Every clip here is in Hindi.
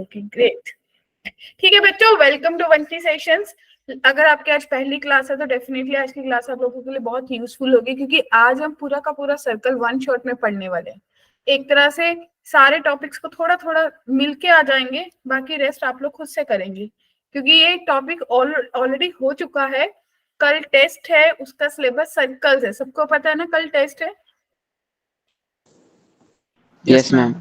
Okay great. ठीक है बच्चों, वेलकम टू वंशी सेशंस। अगर आपके आज पहली क्लास है तो डेफिनेटली आज की क्लास आप लोगों के लिए बहुत यूजफुल होगी, क्योंकि आज हम पूरा का पूरा सर्कल वन शॉट में पढ़ने वाले हैं। एक तरह से सारे टॉपिक्स को थोड़ा थोड़ा मिलके आ जाएंगे, बाकी रेस्ट आप लोग खुद से करेंगे, क्योंकि ये टॉपिक ऑलरेडी हो चुका है। कल टेस्ट है, उसका सिलेबस सर्कल्स है, सबको पता है ना कल टेस्ट है। Yes ma'am.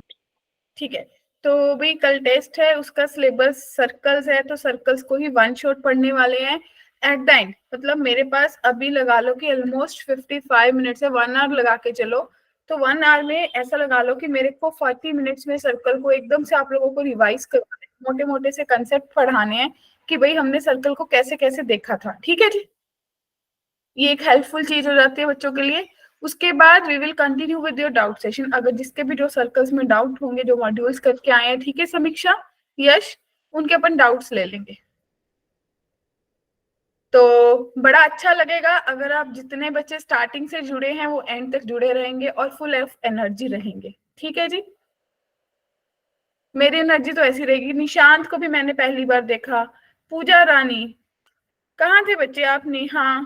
ठीक है, तो भाई कल टेस्ट है, उसका सिलेबस सर्कल्स है, तो सर्कल्स को ही वन शॉट पढ़ने वाले हैं एट द एंड। मतलब मेरे पास अभी लगा लो कि ऑलमोस्ट 55 मिनट्स है, 1 आवर लगा के चलो, तो 1 आवर में ऐसा लगा लो कि मेरे को 40 मिनट्स में सर्कल को एकदम से आप लोगों को रिवाइज करवाने, मोटे मोटे से कंसेप्ट पढ़ाने हैं कि भाई हमने सर्कल को कैसे कैसे देखा था। ठीक है जी, ये एक हेल्पफुल चीज हो जाती है बच्चों के लिए। उसके बाद we will continue with your doubt session. अगर जिसके भी जो सर्कल्स में डाउट होंगे, जो मॉड्यूल्स करके आए हैं, ठीक है समीक्षा, यश, उनके अपन डाउट्स ले लेंगे। तो बड़ा अच्छा लगेगा अगर आप जितने बच्चे स्टार्टिंग से जुड़े हैं वो एंड तक जुड़े रहेंगे और फुल ऑफ एनर्जी रहेंगे। ठीक है जी, मेरी एनर्जी तो ऐसी रहेगी। निशांत को भी मैंने पहली बार देखा। पूजा रानी, कहाँ थे बच्चे आप? नेहा,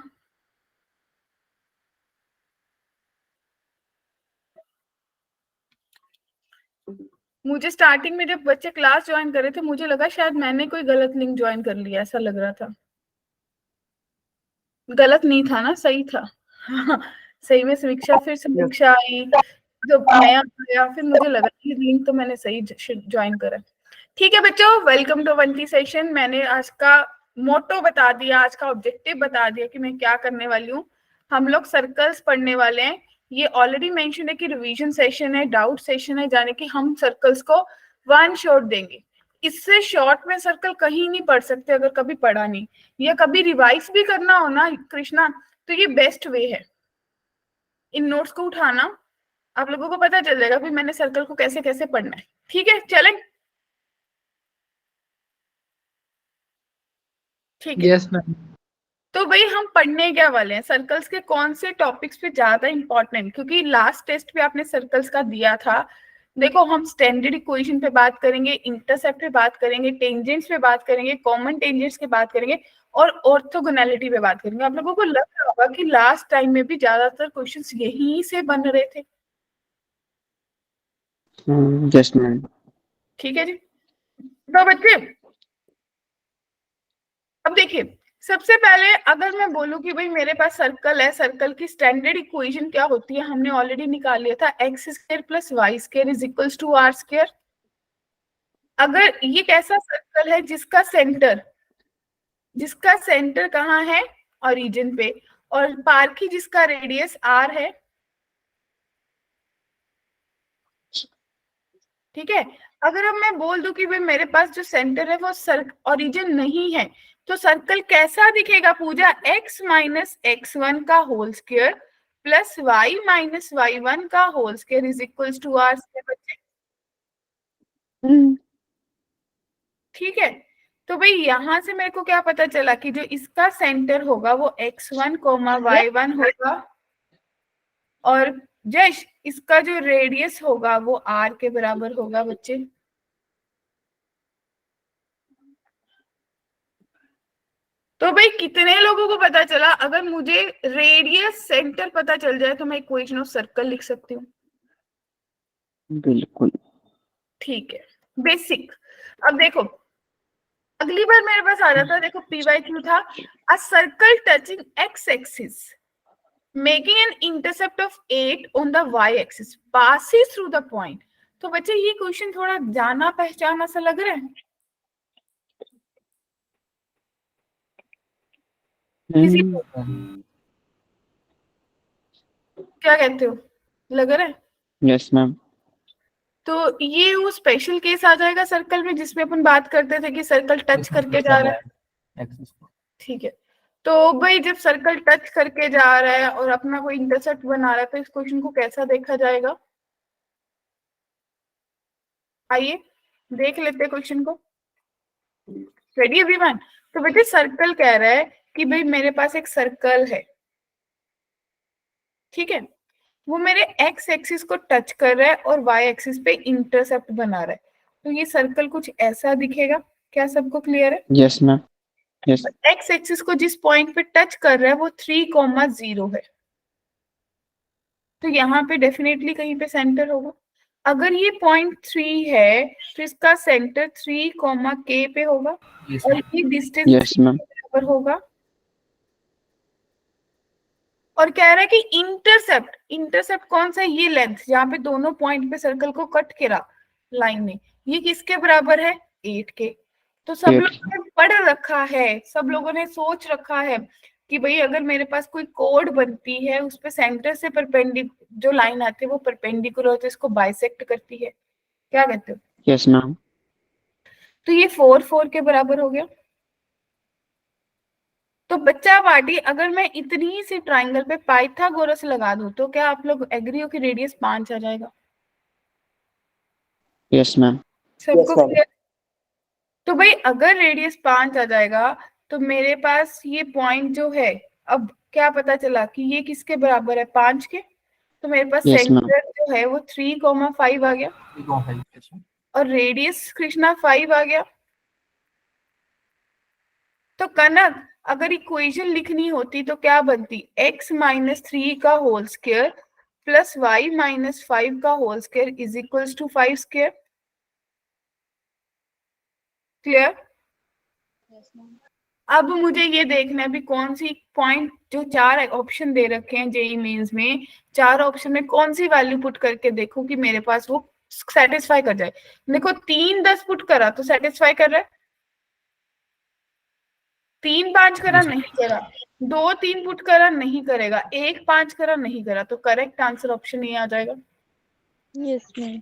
मुझे स्टार्टिंग में जब बच्चे क्लास ज्वाइन कर रहे थे मुझे लगा शायद मैंने कोई गलत लिंक ज्वाइन कर लिया, ऐसा लग रहा था। गलत नहीं था ना, सही था। हाँ, सही में समीक्षा, फिर समीक्षा आई, जब नया आया फिर मुझे लगा कि लिंक तो मैंने सही ज्वाइन करा। ठीक है बच्चों, वेलकम टू वंटी सेशन। मैंने आज का मोटो बता दिया, आज का ऑब्जेक्टिव बता दिया कि मैं क्या करने वाली हूँ। हम लोग सर्कल्स पढ़ने वाले हैं। ये ऑलरेडी मेंशन है कि रिवीजन सेशन है, डाउट सेशन है, जाने कि हम सर्कल्स को वन शॉट देंगे। इससे शॉर्ट में सर्कल कहीं नहीं पढ़ सकते अगर कभी पढ़ा नहीं, या कभी रिवाइज भी करना हो ना कृष्णा, तो ये बेस्ट वे है इन नोट्स को उठाना। आप लोगों को पता चल जाएगा कि मैंने सर्कल को कैसे कैसे पढ़ना है। ठीक है, चलें? ठीक है। Yes ma'am. तो भाई हम पढ़ने क्या वाले हैं, सर्कल्स के कौन से टॉपिक्स पे ज्यादा इंपॉर्टेंट, क्योंकि लास्ट टेस्ट पे आपने सर्कल्स का दिया था। देखो, हम स्टैंडर्ड इक्वेशन पे बात करेंगे, इंटरसेप्ट पे बात करेंगे, टेंजेंट्स पे बात करेंगे, कॉमन टेंजेंट्स पे बात करेंगे, और ऑर्थोगोनैलिटी पे बात करेंगे। आप लोगों को लग रहा होगा कि लास्ट टाइम में भी ज्यादातर क्वेश्चंस यहीं से बन रहे थे। Yes ma'am. ठीक है जी, तो बच्चे अब देखिए, सबसे पहले अगर मैं बोलूं कि भाई मेरे पास सर्कल है, सर्कल की स्टैंडर्ड इक्वेशन क्या होती है, हमने ऑलरेडी निकाल लिया था, x square plus y square is equals to r square. अगर ये कैसा सर्कल है जिसका सेंटर कहाँ है, ओरिजिन पे, और पार की जिसका रेडियस आर है, ठीक है। अगर अब मैं बोल दूं कि भाई मेरे पास जो सेंटर है वो ओरिजिन नहीं है, तो सर्कल कैसा दिखेगा पूजा? x माइनस x1 का whole square plus y minus y1 का whole square is equals to r square. बच्चे ठीक है, तो भाई यहां से मेरे को क्या पता चला कि जो इसका सेंटर होगा वो x1 कोमा y1 होगा, और जश इसका जो रेडियस होगा वो r के बराबर होगा। बच्चे तो भाई कितने लोगों को पता चला? अगर मुझे रेडियस सेंटर पता चल जाए तो मैं इक्वेशन ऑफ सर्कल लिख सकती हूँ। बिल्कुल। ठीक है, बेसिक। अब देखो, अगली बार मेरे पास आ जाता, देखो पी वाई क्यू था, a circle touching x axis making an intercept of 8 on the y axis passes through the point. तो बच्चे ये क्वेश्चन थोड़ा जाना पहचाना सा लग रहा है, किसी को क्या कहते हो, लग रहा है? Yes ma'am. तो ये वो स्पेशल केस आ जाएगा सर्कल में जिसमें अपन बात करते थे कि सर्कल टच करके जा रहा है। ठीक है, तो भाई जब सर्कल टच करके जा रहा है और अपना कोई इंटरसेप्ट बना रहा है तो इस क्वेश्चन को कैसा देखा जाएगा? आइए देख लेते क्वेश्चन को। Ready everyone? तो बेटे सर्कल कह रहा है कि भाई मेरे पास एक सर्कल है, ठीक है, वो मेरे एक्स एक्सिस को टच कर रहा है और वाई एक्सिस पे इंटरसेप्ट बना रहा है। तो ये सर्कल कुछ ऐसा दिखेगा। क्या सबको क्लियर है? Yes, ma'am. Yes. X axis को जिस पॉइंट पे टच कर रहा है वो 3,0 है, तो यहाँ पे डेफिनेटली कहीं पे सेंटर होगा। अगर ये पॉइंट 3 है तो इसका सेंटर 3, K पे होगा और ये डिस्टेंस Yes, ma'am. बराबर होगा। और कह रहा है कि इंटरसेप्ट, इंटरसेप्ट कौन सा है? ये लेंथ जहाँ पे दोनों पॉइंट पे सर्कल को कट करा लाइन ने, ये किसके बराबर है? 8 के। तो सब 8. लोगों ने पढ़ रखा है, सब लोगों ने सोच रखा है कि भाई अगर मेरे पास कोई कोड बनती है उस पे सेंटर से परपेंडिकुलर जो लाइन आती है वो परपेंडिकुलर होती है, इसको बाइसेक्ट करती है। क्या कहते हो? Yes, ma'am. तो ये 4 के बराबर हो गया। तो बच्चा पार्टी, अगर मैं इतनी सी ट्राइंगल पे पाइथागोरस लगा दूं तो क्या आप लोग एग्री हो कि रेडियस 5 आ जाएगा? Yes, ma'am. सबको क्लियर? तो भाई अगर रेडियस 5 आ जाएगा तो मेरे पास ये पॉइंट जो है, अब क्या पता चला कि ये किसके बराबर है? 5 के। तो मेरे पास Yes, ma'am. सेंटर जो है वो 3,5 आ गया और रेडियस कृष्णा 5 आ गया। तो कनक, अगर इक्वेशन लिखनी होती तो क्या बनती? x माइनस 3 का whole square plus y minus 5 का whole square is equals to 5 square. Clear? अब मुझे ये देखना है भी कौन सी पॉइंट, जो 4 ऑप्शन दे रखे हैं जेई मेंस में, 4 ऑप्शन में कौन सी वैल्यू पुट करके देखो कि मेरे पास वो सेटिस्फाई कर जाए। देखो 3, 10 पुट करा तो सेटिस्फाई कर रहा है, 3, 5 करा नहीं करा, 2, 3 पुट करा नहीं करेगा, 1, 5 करा नहीं करा, तो करेक्ट आंसर ऑप्शन ये आ जाएगा। Yes ma'am.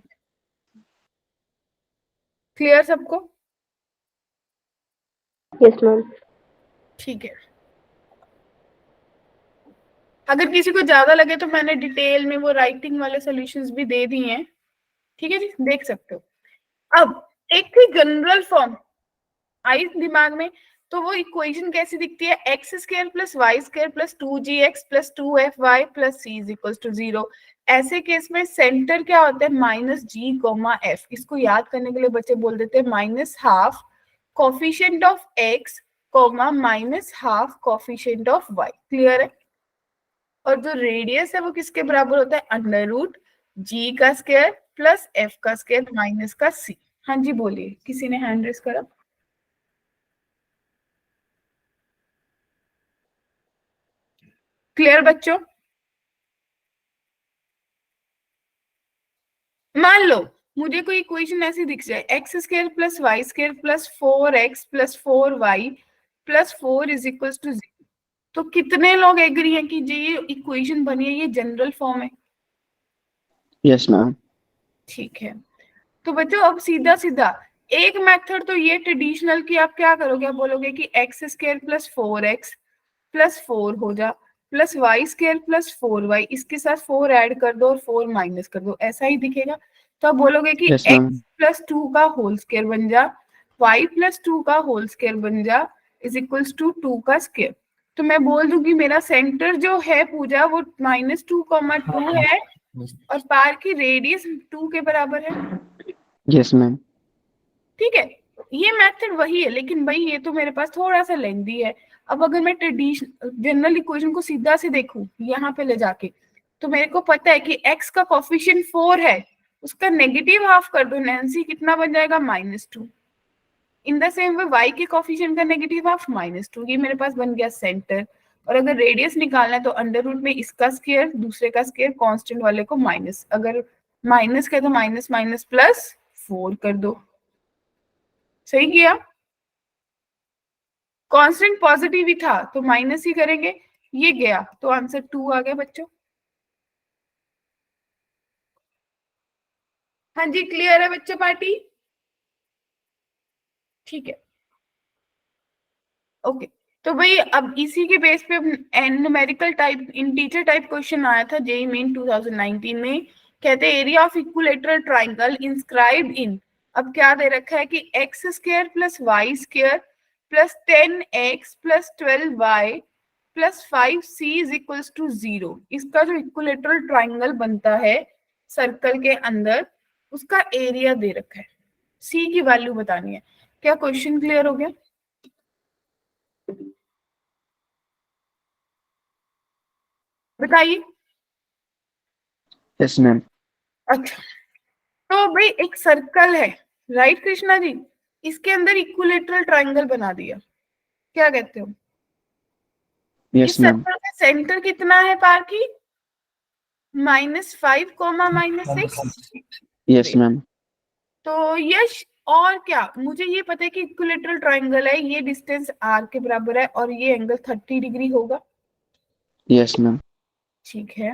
क्लियर सबको? Yes ma'am. ठीक है। अगर किसी को ज्यादा लगे तो मैंने डिटेल में वो राइटिंग वाले सॉल्यूशंस भी दे दिए हैं, ठीक है जी, देख सकते हो। अब एक थी जनरल फॉर्म आई दिमाग में, तो वो इक्वेशन कैसी दिखती है? X square plus y square plus 2gx plus 2fy plus c is equal to 0। ऐसे केस में सेंटर क्या होता है? Minus g comma f. इसको याद करने के लिए बच्चे बोल देते हैं minus half coefficient of x comma minus half coefficient of y. Clear है? और जो रेडियस है वो किसके बराबर होता है? अंडर रूट जी का स्क्वायर प्लस एफ का स्क्वायर माइनस का सी। हाँ जी बोलिए, किसी ने हैंड रेस करा? क्लियर बच्चों? मान लो मुझे कोई इक्वेशन ऐसी दिख जाए, x square plus y square plus 4x plus 4y plus 4 is equal to 0, तो कितने लोग एग्री हैं कि जो ये इक्वेशन बनी है ये जनरल फॉर्म है? Yes, ma'am. ठीक है। तो बच्चों अब सीधा सीधा एक मेथड तो ये ट्रेडिशनल की, आप क्या करोगे? आप बोलोगे कि x square plus 4x plus 4 हो जा plus y square plus 4y, इसके साथ 4 ऐड कर दो और 4 माइनस कर दो, ऐसा ही दिखेगा। तो आप बोलोगे कि Yes, x ma'am. प्लस 2 का होल स्क्वायर बन जा, y प्लस 2 का होल स्क्वायर बन जा इज इक्वल्स टू 2 का स्क्वायर। तो मैं बोल दूंगी मेरा सेंटर जो है पूजा वो -2,2 है और पार की रेडियस 2 के बराबर है। Yes, ma'am. ठीक है, ये मेथड वही है, लेकिन भाई ये तो मेरे पास थोड़ा सा लेंदी है। अब अगर मैं ट्रेडिशनल जनरल इक्वेशन को सीधा से देखूं यहाँ पे ले जाके, तो मेरे को पता है कि x का कोफिशिएंट 4 है, उसका नेगेटिव हाफ कर दो नैन्सी, कितना बन जाएगा? -2। In the same way y के कोफिशिएंट का नेगेटिव हाफ -2, ये मेरे पास बन गया सेंटर। और अगर रेडियस निकालना है तो अंडर रूट में इसका स्क्वायर दूसरे का स्क्वायर कांस्टेंट वाले को माइनस, अगर माइनस का तो माइनस माइनस प्लस 4 कर दो। सही किया? कांस्टेंट पॉजिटिव ही था तो माइनस ही करेंगे, ये गया तो आंसर 2 आ गया बच्चों। हाँ जी क्लियर है बच्चों पार्टी? ठीक है, ओके। तो भाई अब इसी के बेस पे numerical type integer type question आया था जेई मेन 2019 में। कहते हैं area of equilateral triangle inscribed in, अब क्या दे रखा है कि x square plus y square plus 10x plus 12y plus 5c is equals to 0। इसका जो इक्विलेटरल ट्राइंगल बनता है सर्कल के अंदर, उसका एरिया दे रखा है। सी की वैल्यू बतानी है। क्या क्वेश्चन क्लियर हो गया? बताइए। Yes ma'am. अच्छा, तो भाई एक सर्कल है, राइट कृष्णा जी, इसके अंदर इक्विलेटरल ट्रायंगल बना दिया, क्या कहते हो? यस इस मैम। सर्कल का सेंटर कितना है पार्की? -5, -6। Yes ma'am. तो यश, और क्या, मुझे ये पता है कि इक्विलेटरल ट्रायंगल है, ये डिस्टेंस आर के बराबर है और ये एंगल 30 डिग्री होगा। Yes ma'am. ठीक है,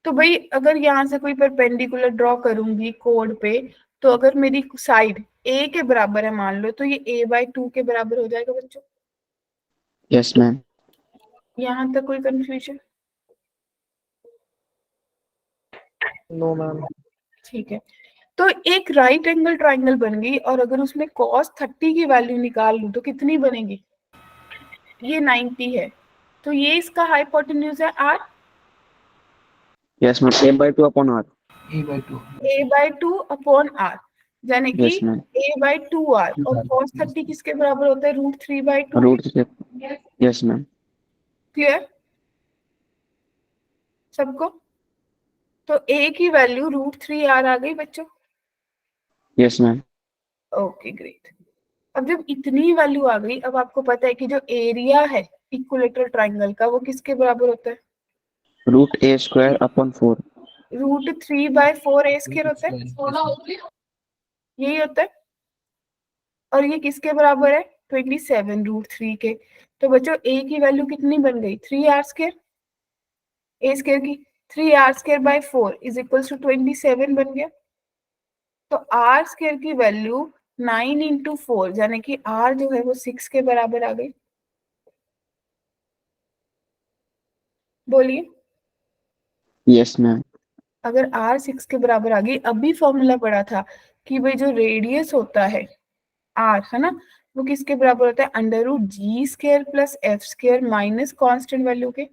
तो भाई अगर यहाँ से कोई परपेंडिकुलर ड्रॉ करूंगी कोड पे, तो अगर मेरी साइड ए के बराबर है मान लो, तो ये a/2 के बराबर हो जाएगा बच्चों। Yes ma'am. यहाँ तक कोई कंफ्यूजन? No ma'am. ठीक है, तो एक राइट एंगल ट्राइंगल बन गई, और अगर उसमें cos 30 की वैल्यू निकाल लूं तो कितनी बनेगी? ये 90 है, तो ये इसका हाइपोटेन्यूज है r। Yes ma'am. a/2 upon r। a/2। a/2 upon r, यानी कि यस मैम। a/2r, और cos 30 किसके बराबर होता है? √3/2। रूट। Yes ma'am. क्लियर सबको? तो a की वैल्यू √3r आ गई बच्चों। Yes ma'am. Okay great. अब जब इतनी वैल्यू आ गई, अब आपको पता है कि जो एरिया है इक्विलेटरल ट्राइंगल का, वो किसके बराबर होता है? √a² upon 4। √3/4 a² होता है, यही होता है। और ये किसके बराबर है? 27 √3 के। तो बच्चों a की वैल्यू कितनी बन गई? 3r², a² की 3r²/4 इज इक्वल्स टू 27 बन गया। तो r² की वैल्यू 9 इंटू 4, यानी कि r जो है वो 6 के बराबर आ गई। बोलिए। Yes ma'am. अगर r 6 के बराबर आ गई, अभी फॉर्मूला पढ़ा था कि भाई जो रेडियस होता है r, है ना, वो किसके बराबर होता है? √g² plus f² minus constant value के।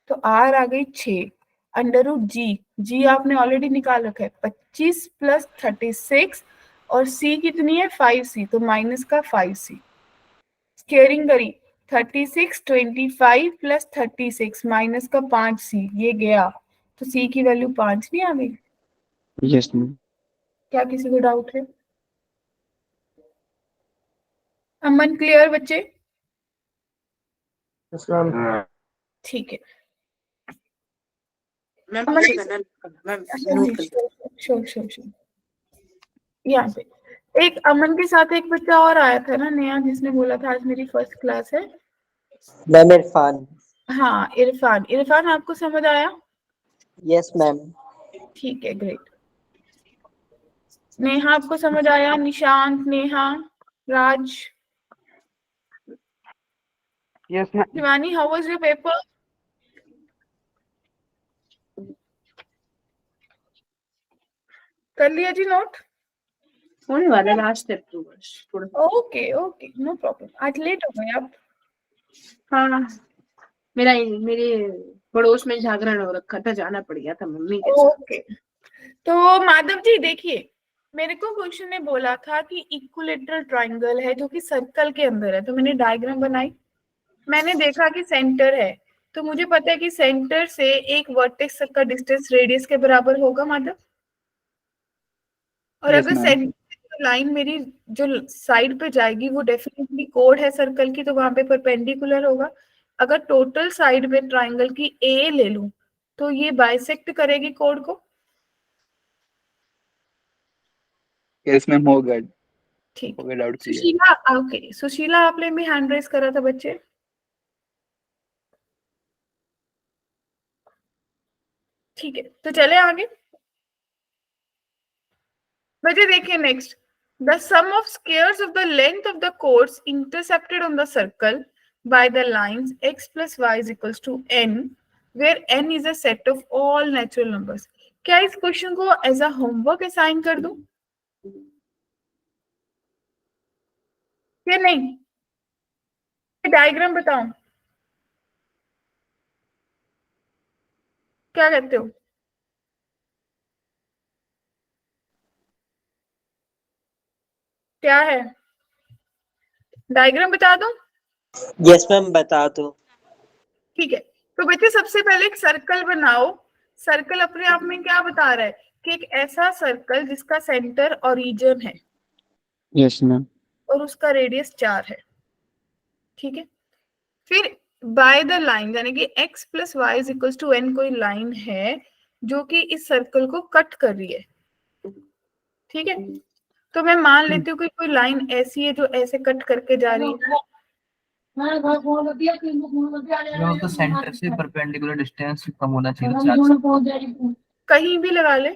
तो r आ गई 6, √g आपने ऑलरेडी निकाल रखा है 25 प्लस 36, और c कितनी है? 5c, तो माइनस का 5c। स्केयरिंग करी, 36 25 प्लस 36 माइनस का 5c, ये गया, तो c की वैल्यू 5 नहीं आ गई? Yes ma'am. क्या किसी को डाउट है? अमन क्लियर बच्चे? Yes ma'am. ठीक है। मैम अमन पीछे करना मैम नोट कर श्योर श्योर श्योर। यहाँ पे एक अमन के साथ एक बच्चा और आया था ना नया, जिसने बोला था आज मेरी फर्स्ट क्लास है। मैम इरफान। हाँ इरफान, इरफान आपको समझ आया? Yes ma'am. ठीक है ग्रेट। नेहा आपको समझ आया? Nishant, Neha, Raj, yes ma'am. Shivani, how was your paper? कर लिया जी नोट? होने वाला लास्ट स्टेप तो बस थोड़ा। Okay okay, no problem. आज लेट हो गए आप? हाँ मेरे पड़ोस में जागरण हो रखा था, जाना पड़ गया था मम्मी के साथ। ओके, तो माधव जी देखिए, मेरे को क्वेश्चन ने बोला था कि इक्विलेटरल ट्रायंगल है जो कि सर्कल के अंदर है, तो मैंने डायग्राम बनाई, मैंने देखा कि सेंटर है, तो मुझे पता है कि सेंटर से एक वर्टेक्स तक का डिस्टेंस रेडियस के बराबर होगा माधव। और यस अगर मैम। सेंटर लाइन मेरी जो साइड पे जाएगी वो डेफिनेटली कोड है सर्कल की, तो वहां पे परपेंडिकुलर होगा। अगर टोटल साइड में ट्रायंगल की ए ले लूं, तो ये बाइसेक्ट करेगी कोड को। यस मैम होगा। ठीक है। Doubt clear. Sushila, okay Sushila आपने भी हैंड रेस करा था बच्चे? ठीक है, तो चले आगे। बच्चे देखिए next, the sum of squares of the length of the chords intercepted on the circle by the lines x plus y is equals to n, where n is a set of all natural numbers। क्या इस क्वेश्चन को एज अ होमवर्क असाइन कर दूं या नहीं? डायग्राम बताऊं, क्या कहते हो? क्या है? डायग्राम बता दूं? यस मैम, बता दो। ठीक है, तो बच्चे सबसे पहले एक सर्कल बनाओ। सर्कल अपने आप में क्या बता रहा है कि एक ऐसा सर्कल जिसका सेंटर ओरिजिन है Yes, ma'am. और उसका रेडियस 4 है। ठीक है, फिर बाय द लाइन, यानी कि x plus y is equal to n कोई लाइन है जो कि इस सर्कल को कट कर रही है। ठीक है, तो मैं मान लेती हूँ कि कोई लाइन ऐसी है जो ऐसे कट करके जा रही है। उसका सेंटर से परपेंडिकुलर डिस्टेंस कम होना चाहिए। कहीं भी लगा ले,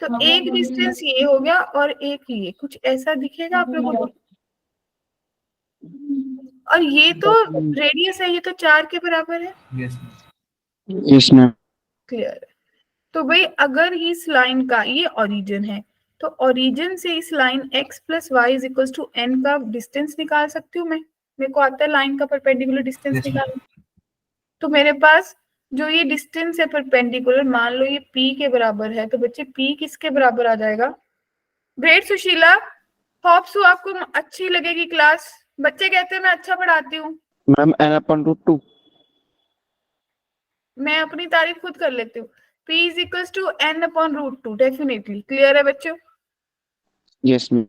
तो एक डिस्टेंस ये हो गया और एक ये, कुछ ऐसा दिखेगा आप लोगों को। और ये तो रेडियस है, ये तो 4 के बराबर है। Yes, ma'am. क्लियर है? तो भाई अगर इस लाइन का ये ओरिजिन है, तो ओरिजिन से इस line x plus y is equal to n का डिस्टेंस निकाल सकती हूँ मैं। मेरे को आता है लाइन का परपेंडिकुलर डिस्टेंस निकालना। तो मेरे पास जो ये डिस्टेंस है परपेंडिकुलर, मान लो ये p के बराबर है, तो बच्चे p किसके बराबर आ जाएगा? ग्रेट सुशीला, होप्स सो आपको अच्छी लगेगी क्लास। बच्चे कहते हैं मैं अच्छा पढ़ाती हूँ। Ma'am, n upon root 2. मैं अपनी तारीफ खुद कर लेती हूँ। p is equal to n upon root 2, definitely. Clear है बच्चों? Yes, ma'am.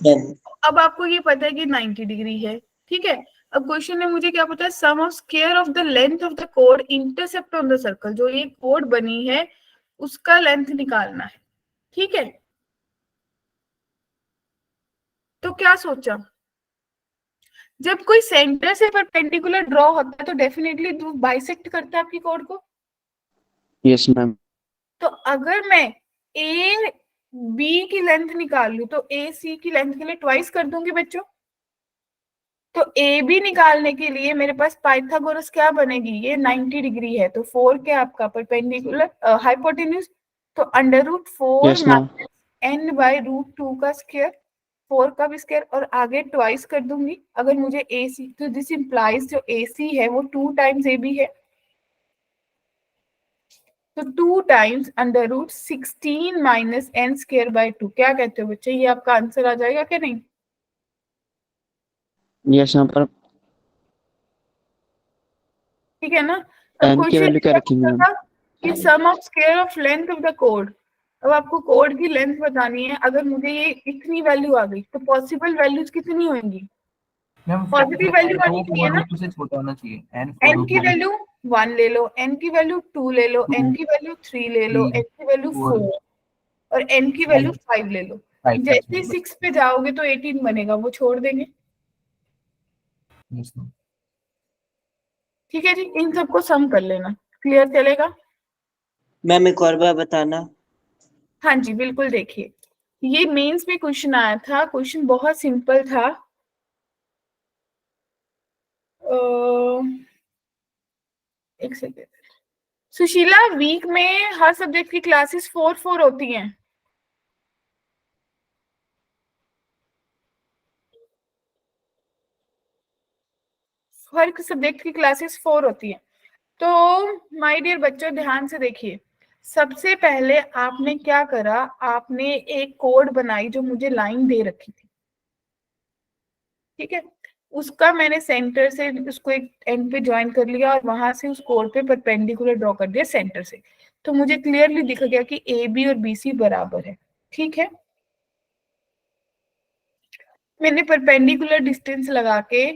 मैम, अब आपको ये पता है कि 90 डिग्री है। ठीक है, अब क्वेश्चन में मुझे क्या पता है? Sum of square of the length of the कोड इंटरसेप्ट ऑन द सर्कल, जो ये कोड बनी है उसका लेंथ निकालना है। ठीक है, तो क्या सोचा, जब कोई सेंटर से परपेंडिकुलर ड्रॉ होता है तो डेफिनेटली बाइसेक्ट करता है आपकी कोड को। Yes, ma'am. तो अगर मैं ए बी की लेंथ निकाल लूं तो ए सी की लेंथ के लिए ट्वाइस कर दूंगी बच्चों। तो ए बी निकालने के लिए मेरे पास पाइथागोरस क्या बनेगी? ये 90 डिग्री है, तो 4 क्या आपका परपेंडिकुलर हाइपोटेन्यूज, तो under root 4 Yes, ma'am. Minus n by root 2 का स्क्वायर, 4 का भी स्क्वायर, और आगे ट्वाइस कर दूंगी। अगर मुझे ए सी, तो दिस इंप्लाइज जो ए सी है वो 2 टाइम्स ए बी है, तो 2 times under root 16 minus n square by 2। क्या कहते हो बच्चे, ये आपका आंसर आ जाएगा क्या नहीं? Yes, ma'am. पर ठीक है ना? अब n की क्वेश्चन वैल्यू क्या रखेंगे मैम? कि sum of square of length of the कोड। अब आपको कोड की लेंथ बतानी है। अगर मुझे ये इतनी वैल्यू आ गई तो पॉसिबल वैल्यूज कितनी होंगी? पॉजिटिव वैल्यू आनी चाहिए ना। से छोटा होना चाहिए। n की वैल्यू 1 ले लो, n की वैल्यू 2 ले लो, n की वैल्यू 3 ले लो, n की वैल्यू 4 और n की वैल्यू 5 ले लो। जैसे ही 6 पे जाओगे तो 18 बनेगा, वो छोड़ देंगे। ठीक है जी, इन सबको सम कर लेना, क्लियर चलेगा? मैम एक और बार बताना। हाँ जी बिल्कुल। देखिए, ये मेंस में क्वेश्चन आया था, क्वेश्चन बहुत सिंपल था। एक सेकेंड। सुशीला, वीक में हर सब्जेक्ट की क्लासेस 4 होती हैं। हर सब्जेक्ट की क्लासेस 4 होती हैं। तो माय डियर बच्चों, ध्यान से देखिए। सबसे पहले आपने क्या करा, आपने एक कोड बनाई जो मुझे लाइन दे रखी थी। ठीक है, उसका मैंने सेंटर से उसको एक एंड पे ज्वाइन कर लिया और वहां से उस कोड पे परपेंडिकुलर ड्रॉ कर दिया सेंटर से। तो मुझे क्लियरली दिख गया कि ए बी और बी सी बराबर है। ठीक है, मैंने परपेंडिकुलर डिस्टेंस लगा के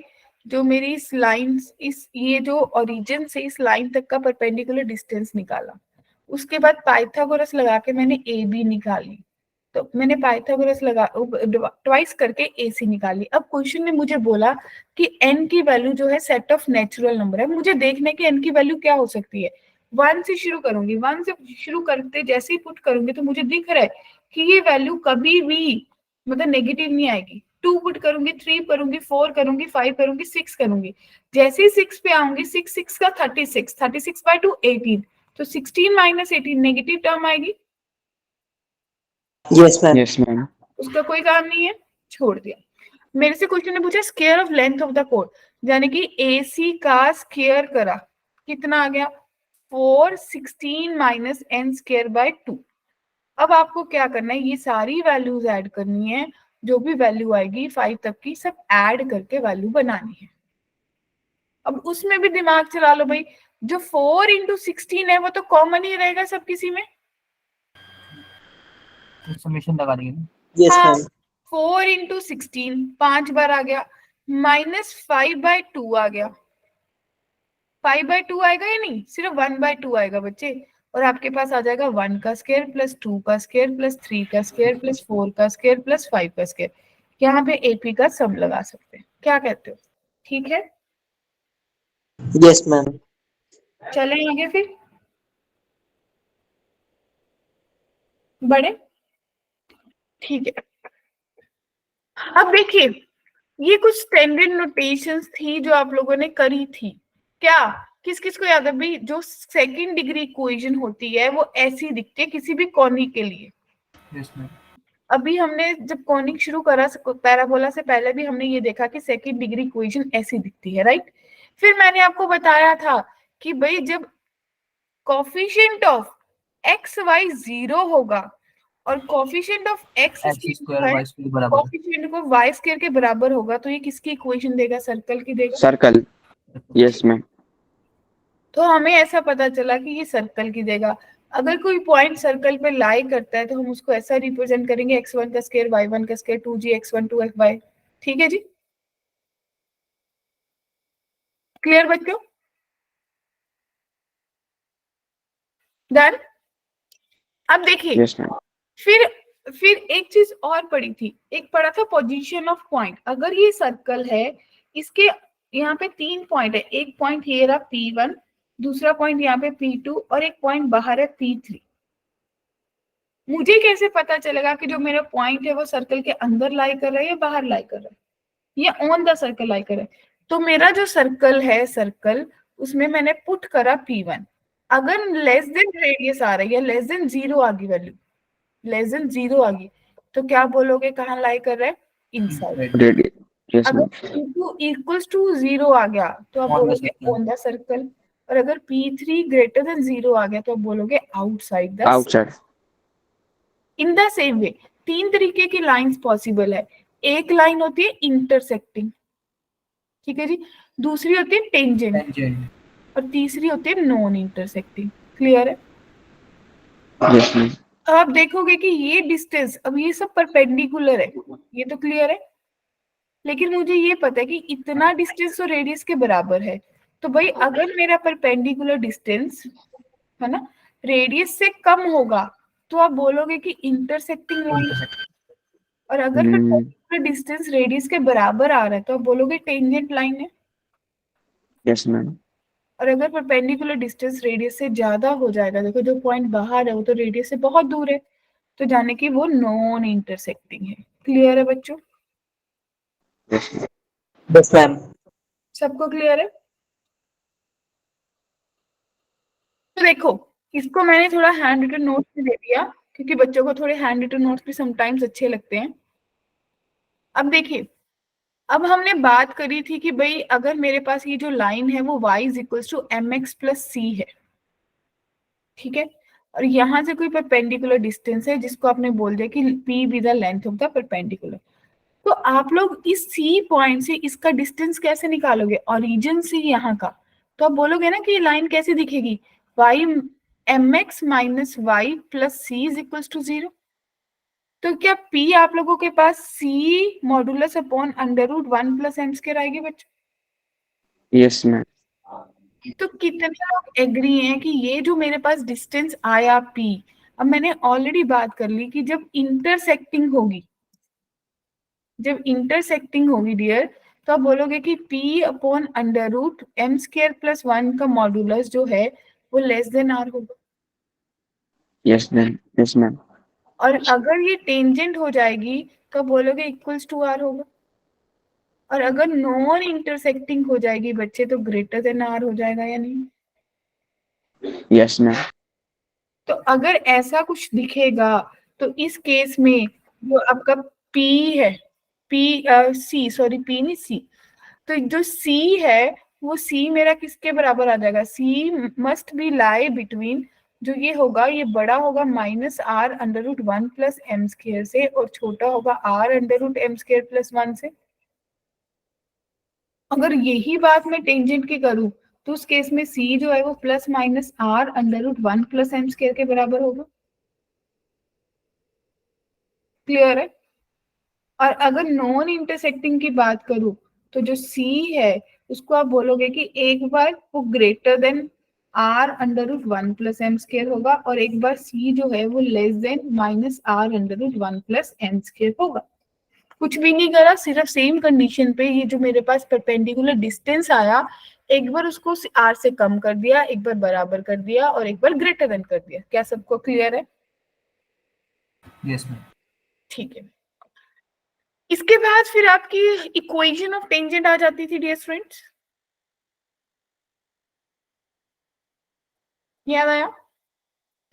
जो मेरी इस लाइन, इस ये जो ओरिजिन से इस लाइन तक का परपेंडिकुलर डिस्टेंस निकाला। उसके बाद पाइथागोरस लगा के मैंने ए बी निकाली। तो मैंने पाइथागोरस लगा ट्वाइस करके ए सी निकाली। अब क्वेश्चन ने मुझे बोला कि n की वैल्यू जो है सेट ऑफ नेचुरल नंबर है। मुझे देखने की n की वैल्यू क्या हो सकती है। 1 से शुरू करूंगी, 1 से शुरू करते जैसे ही पुट करूंगी तो मुझे दिख रहा है कि ये वैल्यू कभी भी मतलब नेगेटिव नहीं आएगी। 2 पुट करूंगी, 3 करूंगी, 4 करूंगी, 5 करूंगी, 6 करूंगी। जैसे ही 6 पे आऊंगी, 6 का 36, 36 बाय 2 18, तो 16 माइनस 18 नेगेटिव टर्म आएगी। Yes ma'am. Yes, ma'am. उसका कोई काम नहीं है, छोड़ दिया। मेरे से क्वेश्चन ने पूछा square of length of the code, यानी कि AC का स्क्वायर करा, कितना आ गया? 4 16 माइनस n स्क्वायर बाय 2। अब आपको क्या करना है, ये सारी वैल्यूज ऐड करनी है। जो भी वैल्यू आएगी 5 तक की सब ऐड करके वैल्यू बनानी है। अब उसमें भी दिमाग चला लो भाई, जो 4 into 16 है वो तो कॉमन ही रहेगा सब किसी में। समेशन लगा देंगे ना। यस हाँ, मैम 4 into 16 5 बार आ गया, -5/2 आ गया। 5/2 आएगा या नहीं, सिर्फ 1/2 आएगा बच्चे। और आपके पास आ जाएगा 1 का स्क्वायर प्लस 2 का स्क्वायर प्लस 3 का स्क्वायर प्लस 4 का स्क्वायर प्लस 5 का स्क्वायर। यहाँ पे एपी का सम लगा सकते हैं, क्या कहते हो? ठीक है, यस मैम चलें आगे फिर बढ़े। ठीक है, अब देखिए ये कुछ स्टैंडर्ड नोटेशंस थी जो आप लोगों ने करी थी। क्या किस किस को याद है भाई? जो सेकंड डिग्री इक्वेशन होती है वो ऐसी दिखती है किसी भी कॉनिक के लिए। Yes ma'am. अभी हमने जब कॉनिक शुरू करा पैराबोला से पहले भी हमने ये देखा कि सेकंड डिग्री इक्वेशन ऐसी दिखती है, राइट। फिर मैंने आपको बताया था कि भाई जब कोफिशिएंट ऑफ एक्स वाई 0 होगा और coefficient of x x² y² बराबर कोफिशिएंट को वाई स्क्वायर के बराबर होगा, तो ये किसकी इक्वेशन देगा? सर्कल की देगा। सर्कल। Yes ma'am. तो हमें ऐसा पता चला कि ये सर्कल की देगा। अगर कोई पॉइंट सर्कल पे लाई करता है तो हम उसको ऐसा रिप्रेजेंट करेंगे x1 का स्क्वायर y1 का स्क्वायर 2gx1 2fy। ठीक है जी, क्लियर बच्चों? डन। अब देखिए यस मैम। फिर एक चीज और पड़ी थी, एक पड़ा था पोजीशन ऑफ पॉइंट। अगर ये सर्कल है, इसके यहाँ पे 3 पॉइंट है, एक पॉइंट ये रहा P1, दूसरा पॉइंट यहाँ पे P2 और एक पॉइंट बाहर है P3। मुझे कैसे पता चलेगा कि जो मेरा पॉइंट है वो सर्कल के अंदर लाई कर रहा है या बाहर लाई कर रहा है या ऑन द सर्कल लाई कर रहा है? तो मेरा जो सर्कल है, सर्कल उसमें मैंने पुट करा P1। अगर लेस देन रेडियस आ रही है, लेस देन 0 आ गई वैल्यू, लेस देन 0 आ गई, तो क्या बोलोगे कहाँ लाई कर रहा है? इनसाइड। रेडी। यस अगर मैम। P2 इक्वल्स टू 0 आ गया तो आप On the बोलोगे circle. ऑन द सर्कल, और अगर P3 ग्रेटर देन 0 आ गया तो आप बोलोगे outside the. Outside. In the same way 3 तरीके की लाइंस पॉसिबल है। एक लाइन होती है इंटरसेक्टिंग, ठीक है जी, दूसरी होती है टेंजेंट टेंजेंट। और तीसरी होती है नॉन इंटरसेक्टिंग। क्लियर है? Yes ma'am. अब आप देखोगे कि ये डिस्टेंस, अब ये सब परपेंडिकुलर है, ये तो क्लियर है, लेकिन मुझे ये पता है कि इतना डिस्टेंस तो रेडियस के बराबर है। तो भाई अगर मेरा परपेंडिकुलर डिस्टेंस है ना रेडियस से कम होगा तो आप बोलोगे कि इंटरसेक्टिंग लाइन, और अगर परपेंडिकुलर डिस्टेंस रेडियस के बराबर आ रहा है तो आप बोलोगे टेंजेंट लाइन है। Yes ma'am. और अगर परपेंडिकुलर डिस्टेंस रेडियस से ज्यादा हो जाएगा, देखो जो पॉइंट बाहर है वो तो रेडियस से बहुत दूर है, तो जाने की वो नॉन इंटरसेक्टिंग है। क्लियर है बच्चों? यस मैम सबको क्लियर है? तो देखो इसको मैंने थोड़ा हैंड रिटन नोट्स में दे दिया क्योंकि बच्चों को थोड़े हैंड रिटन नोट्स भी समटाइम्स अच्छे लगते हैं। अब देखिए, अब हमने बात करी थी कि भाई अगर मेरे पास ये जो लाइन है वो y is equals to mx plus c है, ठीक है, और यहाँ से कोई परपेंडिकुलर डिस्टेंस है जिसको आपने बोल दिया कि p be the length of the perpendicular, तो आप लोग इस c पॉइंट से इसका डिस्टेंस कैसे निकालोगे? ओरिजिन से यहाँ का, तो आप बोलोगे ना कि ये लाइन कैसे दिखेगी? y mx minus y plus c is equals to 0। तो क्या p आप लोगों के पास c modulus upon under root 1 plus M square आएगी बच्चों? Yes ma'am. तो कितने लोग एग्री हैं कि ये जो मेरे पास डिस्टेंस आया p, अब मैंने ऑलरेडी बात कर ली कि जब इंटरसेक्टिंग होगी, जब इंटरसेक्टिंग होगी डियर, तो आप बोलोगे कि p upon under root m square plus 1 का मॉडुलस जो है वो लेस देन r होगा। Yes ma'am. Yes ma'am. और अगर ये टेंजेंट हो जाएगी तो बोलोगे इक्वल्स टू r होगा, और अगर नॉन इंटरसेक्टिंग हो जाएगी बच्चे तो ग्रेटर देन r हो जाएगा या नहीं? Yes ma'am. तो अगर ऐसा कुछ दिखेगा तो इस केस में जो आपका p है, p नहीं c, तो जो c है वो c मेरा किसके बराबर आ जाएगा? c must be lie between जो ये होगा ये बड़ा होगा minus are under root 1 plus M square से, और छोटा होगा r under root m square plus 1 से। अगर यही बात मैं टेंजेंट की करूं तो उस केस में सी जो है वो plus minus are under root 1 plus M square के बराबर होगा। क्लियर है? और अगर नॉन इंटरसेक्टिंग की बात करूं तो जो सी है उसको आप बोलोगे कि एक बार वो greater than r under root 1 plus M square होगा, और एक बार सी जो है वो less than minus are under root 1 plus M square होगा। कुछ भी नहीं करा, सिर्फ सेम कंडीशन पे ये जो मेरे पास परपेंडिकुलर डिस्टेंस आया, एक बार उसको आर से कम कर दिया, एक बार बराबर कर दिया, और एक बार ग्रेटर देन कर दिया। क्या सबको क्लियर है? Yes ma'am. ठीक है। इसके बाद फिर आपकी इक्वेशन ऑफ टेंजेंट आ जाती थी डियर फ्रेंड्स। याद आया?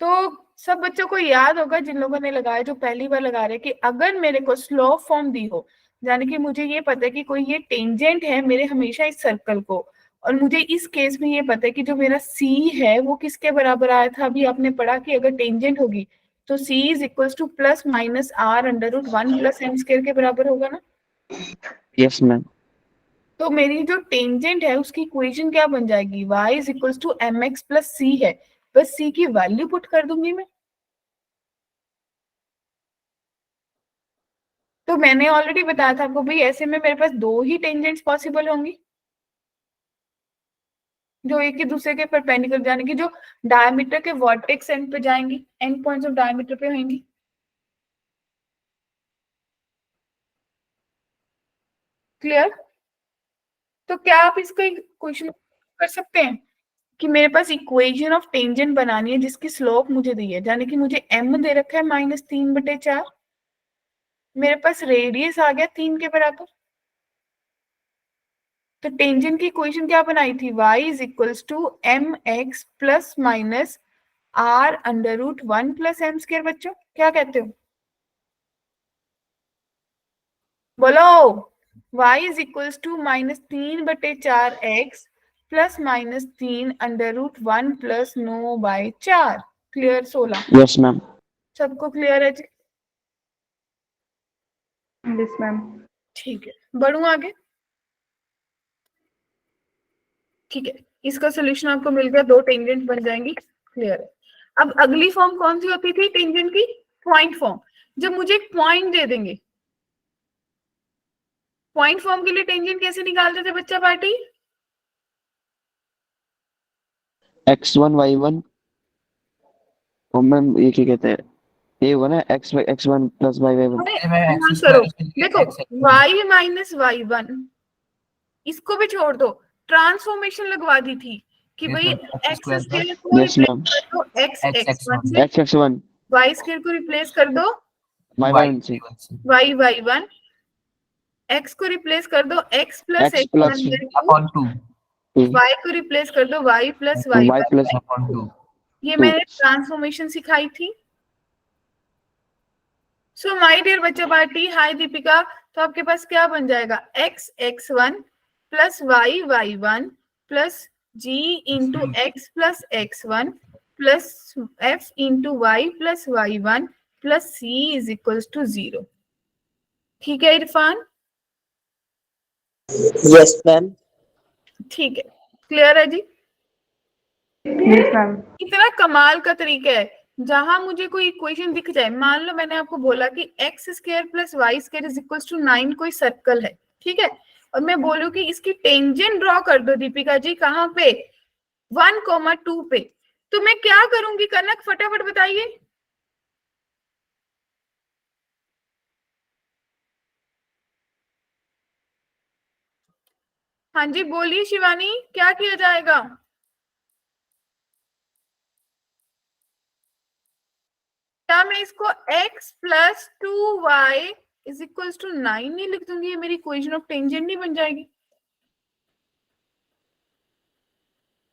तो सब बच्चों को याद होगा जिन लोगों ने लगाया, जो पहली बार लगा रहे, कि अगर मेरे को स्लोप फॉर्म दी हो, यानी कि मुझे ये पता है कि कोई ये टेंजेंट है मेरे हमेशा इस सर्कल को, और मुझे इस केस में ये पता है कि जो मेरा सी है वो किसके बराबर आया था। अभी आपने पढ़ा कि अगर टेंजेंट होगी तो C is equals to plus minus are under root 1 plus M square के बराबर होगा ना। Yes ma'am. तो मेरी जो टेंजेंट है उसकी इक्वेशन क्या बन जाएगी? y is equals to M x plus C है, बस c की वैल्यू पुट कर दूंगी मैं। तो मैंने ऑलरेडी बताया था आपको भाई, ऐसे में मेरे पास दो ही टेंजेंट्स पॉसिबल होंगी जो एक ही दूसरे के परपेंडिकुलर, यानी कि जो डायमीटर के वर्टेक्स एंड पे जाएंगी, एंड पॉइंट्स ऑफ डायमीटर पे होंगी। क्लियर? तो क्या आप इसका क्वेश्चन कर सकते हैं कि मेरे पास इक्वेशन ऑफ टेंजेंट बनानी है जिसकी स्लोप मुझे दी है, यानी कि मुझे m दे रखा है -3/4, मेरे पास रेडियस आ गया 3 के बराबर। तो टेंजेंट की इक्वेशन क्या बनाई थी? y is equals to M x plus minus are under root 1 plus M square. बच्चों क्या कहते हो? बोलो। y is equals to -3/4x plus -3 under root 1 plus 9/4। Clear? 16। Yes ma'am. सबको क्लियर है जी? Yes, ma'am. ठीक है, बढ़ू आगे। ठीक है, इसका सोल्यूशन आपको मिल गया, दो टेंजेंट बन जाएंगी। क्लियर है? अब अगली फॉर्म कौन सी होती थी टेंजेंट की? Point form. जब मुझे एक पॉइंट दे देंगे, पॉइंट फॉर्म के लिए टेंजेंट कैसे निकालते थे बच्चा पार्टी? x1 y1, और मैम ये क्या कहते हैं, ये हुआ ना x1 प्लस y1। अरे मैं हाँ, एक्स करो। स्क्वायर देखो y माइनस y1, इसको भी छोड़ दो, ट्रांसफॉर्मेशन लगवा दी थी कि भाई एक्स स्क्वायर को यस रिप्लेस मैम। कर दो x(x1) से, x1 y स्क्वायर को रिप्लेस कर दो y1 से, y(y1), x को रिप्लेस कर दो x plus x plus x1 upon 2, y को रिप्लेस कर दो y plus y y1। Plus upon 2। ये 2। मैंने ट्रांसफॉर्मेशन सिखाई थी। सो माय डियर बच्चा पार्टी, हाय दीपिका, तो आपके पास क्या बन जाएगा? x(x1) plus y(y1) plus g into x plus x1 plus f into y plus y1 plus c is equals to 0। ठीक है इरफान? Yes, ma'am. ठीक है, क्लियर है जी? Yes, ma'am. इतना कमाल का तरीका है, जहां मुझे कोई इक्वेशन दिख जाए, मान लो मैंने आपको बोला कि x square plus y square is equal to 9 कोई सर्कल है, ठीक है, और मैं बोलूं कि इसकी टेंजेंट ड्रॉ कर दो दीपिका जी, कहाँ पे? 1,2 पे। तो मैं क्या करूंगी कनक, फटाफट बताइए। हाँ जी बोलिए शिवानी, क्या किया जाएगा? क्या मैं इसको x plus 2y is equal to 9 नहीं लिख दूंगी? ये मेरी इक्वेशन ऑफ टेंजेंट नहीं बन जाएगी?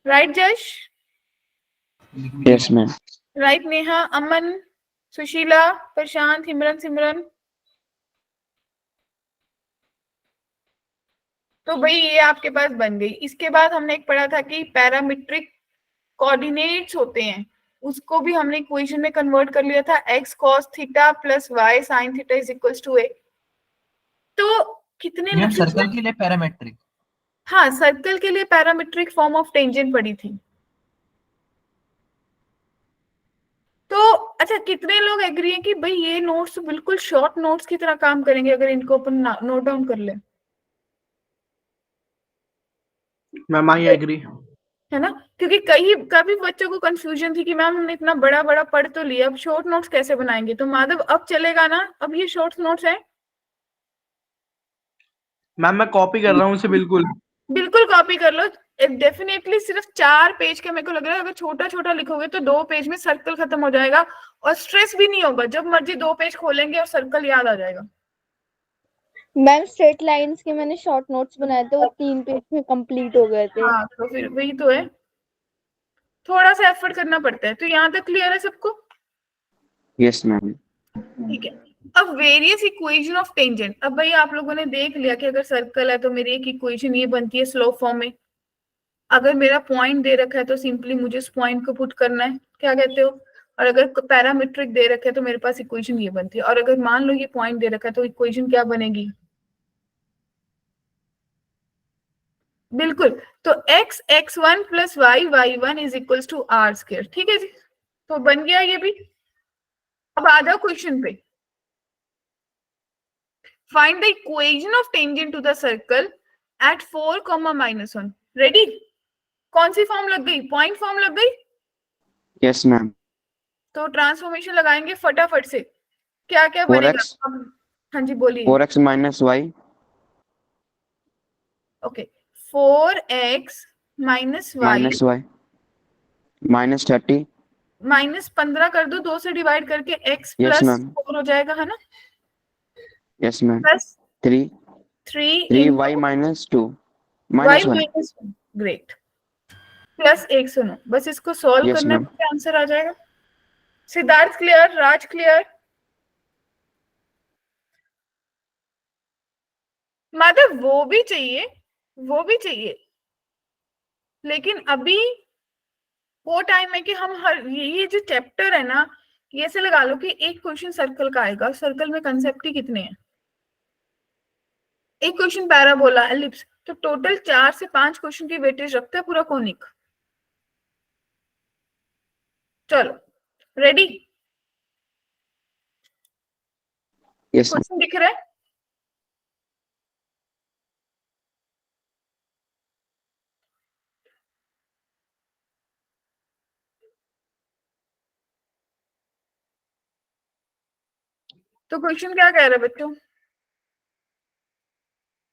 राइट जश? Yes ma'am. राइट नेहा, अमन, सुशीला, प्रशांत, हिमरन, सिमरन। तो भाई ये आपके पास बन गई। इसके बाद हमने एक पढ़ा था कि पैरामीट्रिक कोऑर्डिनेट्स होते हैं, उसको भी हमने इक्वेशन में कन्वर्ट कर लिया था, x cos theta plus y sin theta is equals to a। तो कितने ये लोग सर्कल के लिए पैरामेट्रिक। हाँ, सर्कल के लिए पैरामेट्रिक फॉर्म ऑफ टेंजेंट पड़ी थी। तो अच्छा, कितने लोग एग्री हैं कि भाई ये नोट्स बिल्कुल शॉर्ट नोट्स की तरह काम करेंगे अगर इनको अपन नोट डाउन कर ले? Ma'am I agree. है ना, क्योंकि कभी बच्चों को कंफ्यूजन थी कि मैम हमने इतना बड़ा बड़ा पढ़ तो लिया, अब शॉर्ट नोट्स कैसे बनाएंगे? तो माधव अब चलेगा ना, अब ये शॉर्ट नोट्स है। मैम मैं कॉपी कर रहा हूँ इसे बिल्कुल। बिल्कुल कॉपी कर लो। डेफिनेटली सिर्फ 4 पेज के मेरे को लग रहा है, अगर छोटा छोटा लिखोगे तो 2 पेज में सर्कल खत्म हो जाएगा और स्ट्रेस भी नहीं होगा, जब मर्जी 2 पेज खोलेंगे और सर्कल याद आ जाएगा। मैम स्ट्रेट लाइंस के मैंने शॉर्ट नोट्स बनाए थे, वो 3 पेज में कंप्लीट हो गए थे। हाँ, तो फिर वही तो है, थोड़ा सा एफर्ट करना पड़ता है। तो यहाँ तक क्लियर है सबको? Yes ma'am. ठीक है। अब वेरियस इक्वेशन ऑफ टेंजेंट। अब भाई आप लोगों ने देख लिया कि अगर सर्कल है तो मेरी एक इक्वेशन ये बनती है स्लोप फॉर्म में। अगर मेरा पॉइंट दे रखा है तो सिंपली मुझे उस पॉइंट को पुट करना है, क्या कहते हो? और अगर पैरामीट्रिक दे रखा है तो मेरे पास इक्वेशन ये बनती है। और अगर मान लो ये पॉइंट दे रखा है तो इक्वेशन क्या बनेगी? बिल्कुल, तो x x1 plus y y1 is equals to r square. ठीक है जी, तो बन गया ये भी। अब आ जाओ क्वेश्चन पे। Find the equation of tangent to the circle at 4, -1। Ready? कौन सी फॉर्म लग गई? पॉइंट फॉर्म लग गई। Yes ma'am. तो ट्रांसफॉर्मेशन लगाएंगे फटाफट से। क्या क्या बनेगा? हाँ जी बोलिए। 4x minus y। Okay, 4x minus y minus 30 -15 कर दो, 2 से डिवाइड करके x Yes, प्लस ma'am. 4 हो जाएगा, है ना? Yes ma'am. Plus 3 3y minus 2 minus 1। Great, plus 1 सुनो, बस इसको सॉल्व Yes, करना ma'am. है, आंसर आ जाएगा। सिद्धार्थ क्लियर? राज क्लियर? माधव वो भी चाहिए, लेकिन अभी वो टाइम है कि हम हर ये जो चैप्टर है ना, ये से लगा लो कि एक क्वेश्चन सर्कल का आएगा। सर्कल में कंसेप्ट ही कितने हैं? एक क्वेश्चन पैराबोला, एलिप्स, तो टोटल 4 से 5 क्वेश्चन की वेटेज रखता है पूरा कोनिक। चलो रेडी? यस क्वेश्चन दिख रहा है? तो क्वेश्चन क्या कह रहा है बच्चों?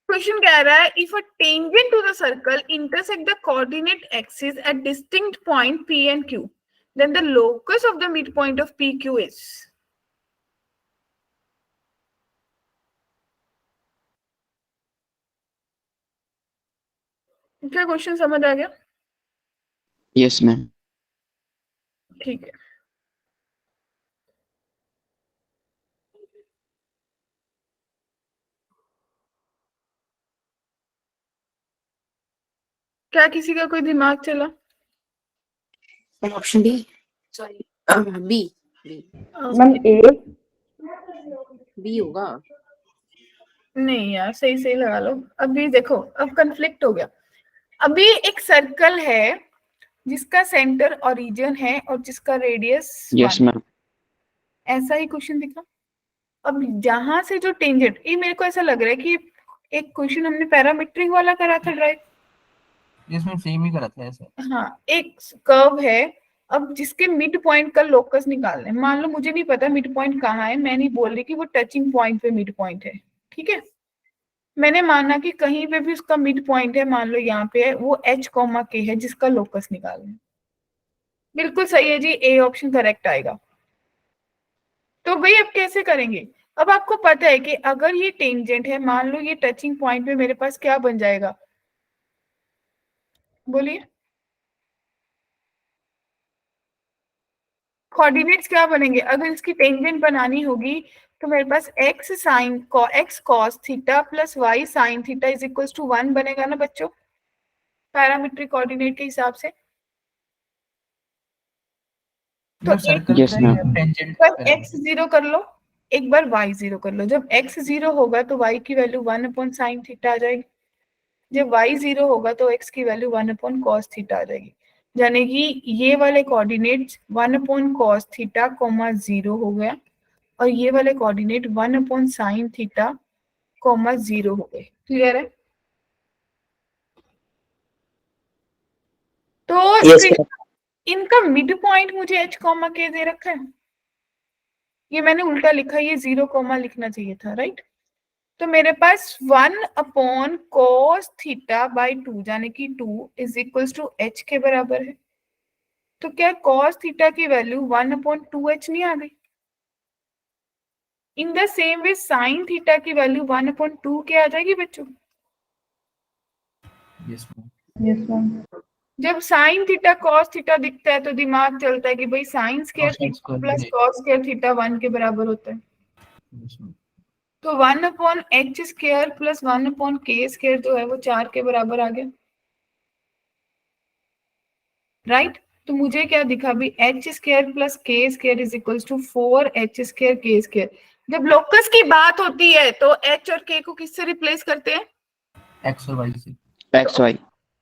क्वेश्चन कह रहा है if a tangent to the circle intersect the coordinate axis at distinct point P and Q, then the locus of the midpoint of PQ is। क्या क्वेश्चन समझ आ गया? Yes ma'am. ठीक है, क्या किसी का कोई दिमाग चला? Option D, sorry B, ma'am A. B होगा। नहीं यार, सही सही लगा लो। अभी देखो, अब कंफ्लिक्ट हो गया। अभी एक सर्कल है जिसका सेंटर ओरिजिन है और जिसका रेडियस यस मैम। ऐसा ही क्वेश्चन दिखा। अब जहां से जो टेंजेंट, ये मेरे को ऐसा लग रहा है कि एक क्वेश्चन हमने पैरामीट्रिक वाला करा था ड्राइव, इसमें सेम ही करते हैं ऐसे। हाँ, एक कर्व है। अब जिसके मिड पॉइंट का लोकस निकालना है, मान लो मुझे नहीं पता मिड पॉइंट कहाँ है, मैं नहीं बोल रही कि वो टचिंग पॉइंट पे मिड पॉइंट है, ठीक है? मैंने माना कि कहीं पे भी उसका मिड पॉइंट है, मान लो यहाँ पे है, वो h, k है जिसका लोकस निकालना है। बिल्कुल सही है जी, ए ऑप्शन करेक्ट आएगा। तो भाई अब कैसे करेंगे? अब आपको पता है कि अगर ये टेंजेंट है, मान लो ये टचिंग पॉइंट पे, मेरे पास क्या बन जाएगा? बोलिए, कोऑर्डिनेट्स क्या बनेंगे? अगर इसकी टेंजेंट बनानी होगी तो मेरे पास x cos theta plus y sin theta is equal to 1 बनेगा ना बच्चों, पैरामीट्रिक कोऑर्डिनेट के हिसाब से। तो मैम सर्कल Yes, का ma'am. या टेंजेंट एक बार x 0 कर लो, एक बार y 0 कर लो। जब x 0 होगा तो y की वैल्यू 1/sin थीटा आ जाएगी, जब y 0 होगा तो x की वैल्यू 1/cos थीटा आ जाएगी। यानी कि ये वाले कोऑर्डिनेट्स 1/cos थीटा, 0 हो गया, और ये वाले कोऑर्डिनेट 1/sin थीटा, 0 हो गए। क्लियर है? तो Yes, ma'am. इनका मिड पॉइंट मुझे h, k दे रखा है। ये मैंने उल्टा लिखा, ये 0, लिखना चाहिए था, राइट? तो मेरे पास 1/cos थीटा बाई 2 यानी कि 2 इज इक्वल्स टू h के बराबर है। तो क्या cos थीटा की वैल्यू 1/2h नहीं आ गई? In the same way sin theta की वैल्यू 1/2 के आ जाएगी बच्चों। Yes ma'am. Yes, ma'am. जब sin थीटा cos थीटा दिखता है तो दिमाग चलता है कि भाई sin square Cos theta square plus भी cos स्क्वायर थीटा 1 के बराबर होता है। Yes ma'am. तो 1/h square plus 1/k square जो है वो 4 के बराबर आ गया, राइट? तो मुझे क्या दिखा भी, h square plus k square is equals to 4h square k स्क्वायर। जब लोकस की बात होती है तो h और k को किससे रिप्लेस करते हैं? एक्स और वाई से। X, Y.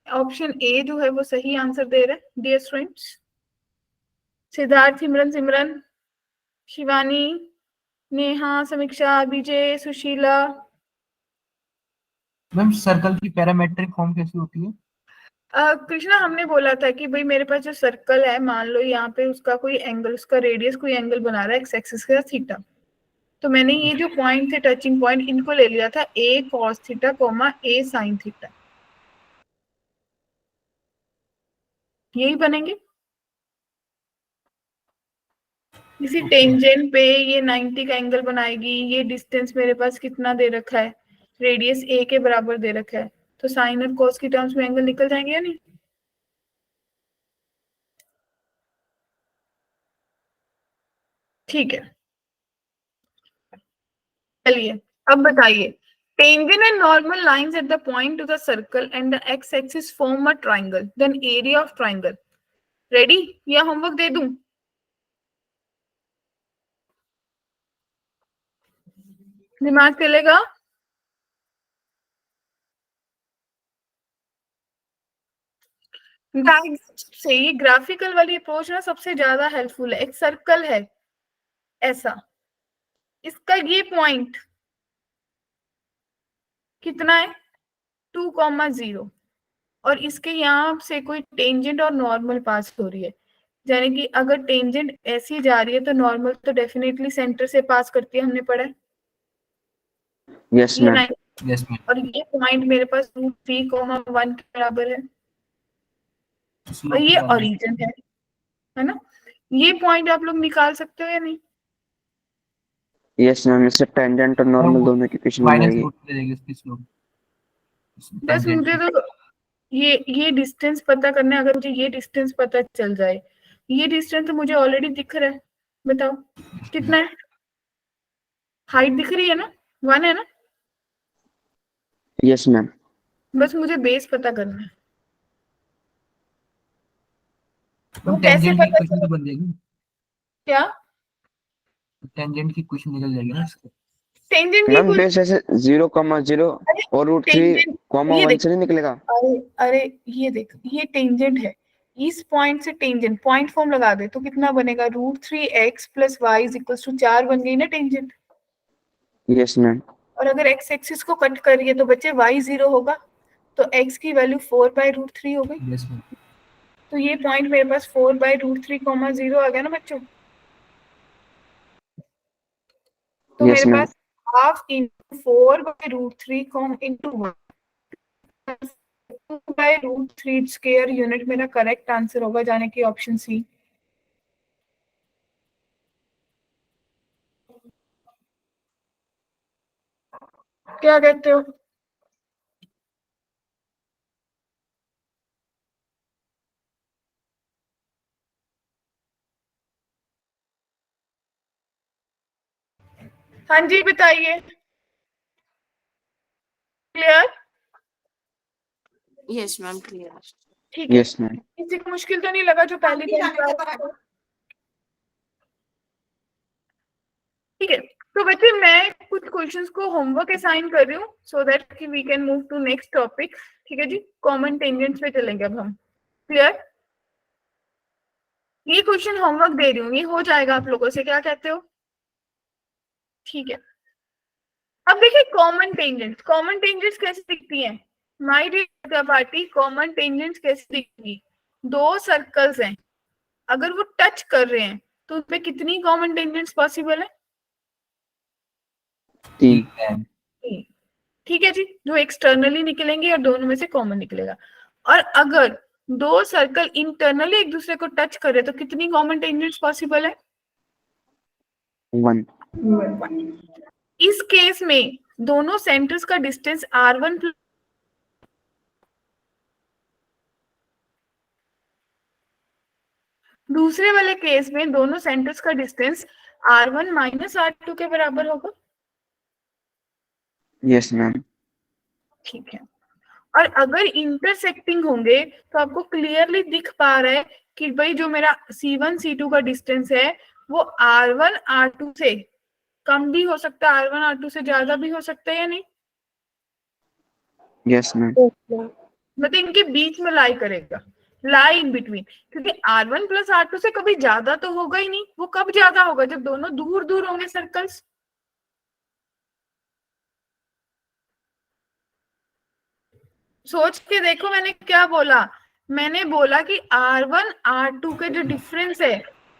ऑप्शन ए जो है वो सही आंसर दे रहे हैं डियर स्टूडेंट्स। सिद्धार्थ, सिमरन, शिवानी, नेहा, समीक्षा, विजय, सुशीला। मैम सर्कल की पैरामेट्रिक फॉर्म कैसी होती है? कृष्णा, हमने बोला था कि भाई मेरे पास जो सर्कल है, मान लो यहाँ पे उसका कोई एंगल, उसका रेडियस कोई एंगल बना रहा है एक्स एक्सिस का थीटा, तो मैंने ये जो पॉइंट थे टचिंग पॉइंट, इनको ले लिया था a cos theta, a sin theta, यही बनेंगे। इसी टेंजेंट पे ये 90 का एंगल बनाएगी। ये डिस्टेंस मेरे पास कितना दे रखा है, रेडियस a के बराबर दे रखा है, तो साइन और cos की टर्म्स में एंगल निकल जाएंगे या नहीं? ठीक है, चलिए अब बताइए, tangent and normal lines at the point to the circle and the x-axis form a triangle, then area of triangle. Ready या होमवर्क दे दूं? दिमाग चलेगा? से ये ग्राफिकल वाली अप्रोच ना सबसे ज्यादा हेल्पफुल है। एक सर्कल है ऐसा, इसका ये पॉइंट कितना है, 2,0, और इसके यहाँ से कोई टेंजेंट और नॉर्मल पास हो रही है, यानी कि अगर टेंजेंट ऐसी जा रही है तो नॉर्मल तो डेफिनेटली सेंटर से पास करती है, हमने पढ़ा है। Yes, ये ma'am. 9 yes ma'am. और ये पॉइंट मेरे पास 3,1 के बराबर है, और स्लोप ये निकालना है। ओरिजिन है ना? ये पॉइंट आप लोग निकाल सकते हो या नहीं? Yes, ma'am. इससे टेंजेंट और नॉर्मल दोनों की इक्वेशन बन माइनस जाएगी. रूट ले जाएगी उसकी स्लोप। बस मुझे तो ये डिस्टेंस पता करना है। अगर मुझे ये डिस्टेंस पता चल जाए, ये डिस्टेंस तो मुझे ऑलरेडी दिख रहा है, बताओ कितना है? हाइट दिख रही है ना, 1 है ना? Yes, ma'am. बस मुझे बेस पता करना है। वो मैम कैसे टेंजेंट की पता इक्वेशन चले? तो बन जाएगी। क्या टेंजेंट की इक्वेशन निकल जाएगी ना इससे। टेंजेंट की मैम कुछ? बेस ऐसे 0,0 अरे और √3, टेंजेंट, ये 1 देख, से नहीं निकलेगा. अरे ये देख, ये टेंजेंट है, इस पॉइंट से टेंजेंट पॉइंट फॉर्म लगा दे तो कितना बनेगा, √3x + y = 4 बन गई ना टेंजेंट। Yes, ma'am. और अगर x एक्सिस को कट करिए तो बच्चे y 0 होगा, तो x की वैल्यू 4/√3 हो गई। Yes ma'am. तो ये पॉइंट मेरे पास 4/√3, 0 आ गया ना बच्चों? तो Yes, मेरे ma'am. पास half into 4/√3 into 1, 2/√3 square unit मेरा करेक्ट आंसर होगा, जाने की ऑप्शन सी। क्या कहते हो? हाँ जी बताइए, क्लियर? Yes ma'am clear. ठीक है, Yes, ma'am. किसी को मुश्किल तो नहीं लगा जो पहली बार? ठीक है, तो बच्चे मैं कुछ क्वेश्चंस को होमवर्क असाइन कर रही हूँ सो दैट कि we can move to next topic. ठीक है जी, कॉमन टेंजेंट्स पे चलेंगे अब हम। क्लियर? ये क्वेश्चन होमवर्क दे रही हूँ, ये हो जाएगा आप लोगों से, क्या कहते हो? ठीक है, अब देखिए कॉमन टेंजेंट्स कैसे दिखती हैं my dear party. Common tangents कैसे दिखती? दो सर्कल्स हैं, अगर वो टच कर रहे हैं तो उसमें कितनी कॉमन टेंजेंट्स पॉसिबल है? 3। ठीक है जी, जो एक्सटर्नली निकलेंगे और दोनों में से कॉमन निकलेगा। और अगर दो सर्कल इंटरनली एक दूसरे को टच करे तो कितनी कॉमन टेंजेंट्स पॉसिबल है? 1। इस केस में दोनों सेंटर्स का डिस्टेंस r1 दूसरे वाले केस में दोनों सेंटर्स का डिस्टेंस r1 माइनस r2 के बराबर होगा। Yes ma'am. ठीक है, और अगर इंटरसेक्टिंग होंगे तो आपको क्लियरली दिख पा रहा है कि भाई जो मेरा C1 C2 का डिस्टेंस है वो R1 R2 से कम भी हो सकता है, R1 R2 से ज्यादा भी हो सकता है या नहीं? Yes ma'am. मतलब इनके बीच में लाई करेगा, लाई इन बिटवीन, क्योंकि R1 प्लस R2 से कभी ज्यादा तो होगा ही नहीं। वो कब ज्यादा होगा? जब दोनों दूर दूर होंगे सर्कल्स। सोच के देखो मैंने क्या बोला। मैंने बोला कि R1 R2 के जो डिफरेंस है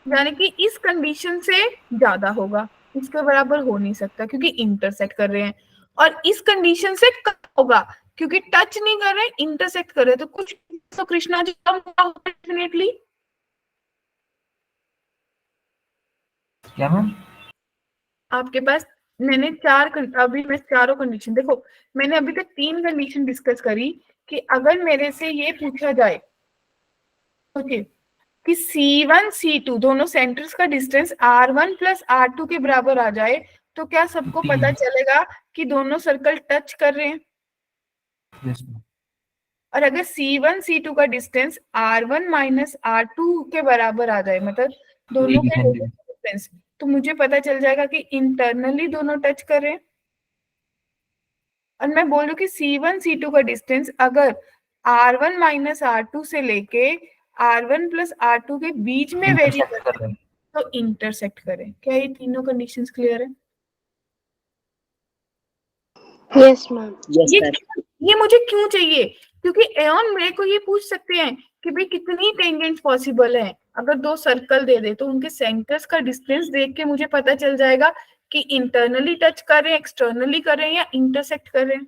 यानी कि इस कंडीशन से ज्यादा होगा, इसके बराबर हो नहीं सकता क्योंकि इंटरसेक्ट कर रहे हैं। और इस कंडीशन से कम होगा क्योंकि टच नहीं कर रहे, इंटरसेक्ट कर रहे। तो कुछ तो कृष्णा जी कम होगा डेफिनेटली। क्या मैम? आपके पास मैंने अभी मैं चारों कंडीशन देखो, मैंने अभी तक 3 कंडीशन डिस्कस करी कि अगर मेरे से ये पूछा जाए ओके कि C1 C2 दोनों सेंटर्स का डिस्टेंस R1 प्लस R2 के बराबर आ जाए तो क्या सबको पता चलेगा कि दोनों सर्कल टच कर रहे हैं? Yes ma'am. और अगर C1 C2 का डिस्टेंस R1 माइनस R2 के बराबर आ जाए, मतलब दोनों के डिस्टेंस, तो मुझे पता चल जाएगा कि इंटरनली दोनों टच कर रहे हैं। और मैं बोलूं कि C1 C2 का डिस्टेंस अगर R1 माइनस R2 से लेके R1 प्लस R2 के बीच में वेरी कर रहे हैं तो इंटरसेक्ट करें। क्या ये तीनों कंडीशंस क्लियर है? Yes ma'am. Yes, ma'am. ये मुझे क्यों चाहिए? क्योंकि एॉन मेरे को ये पूछ सकते हैं कि भाई कितनी टेंजेंट्स पॉसिबल है। अगर दो सर्कल दे दे तो उनके सेंटर्स का डिस्टेंस देख के मुझे पता चल जाएगा कि इंटरनली टच कर रहे हैं, एक्सटर्नली कर रहे हैं या इंटरसेक्ट कर रहे हैं।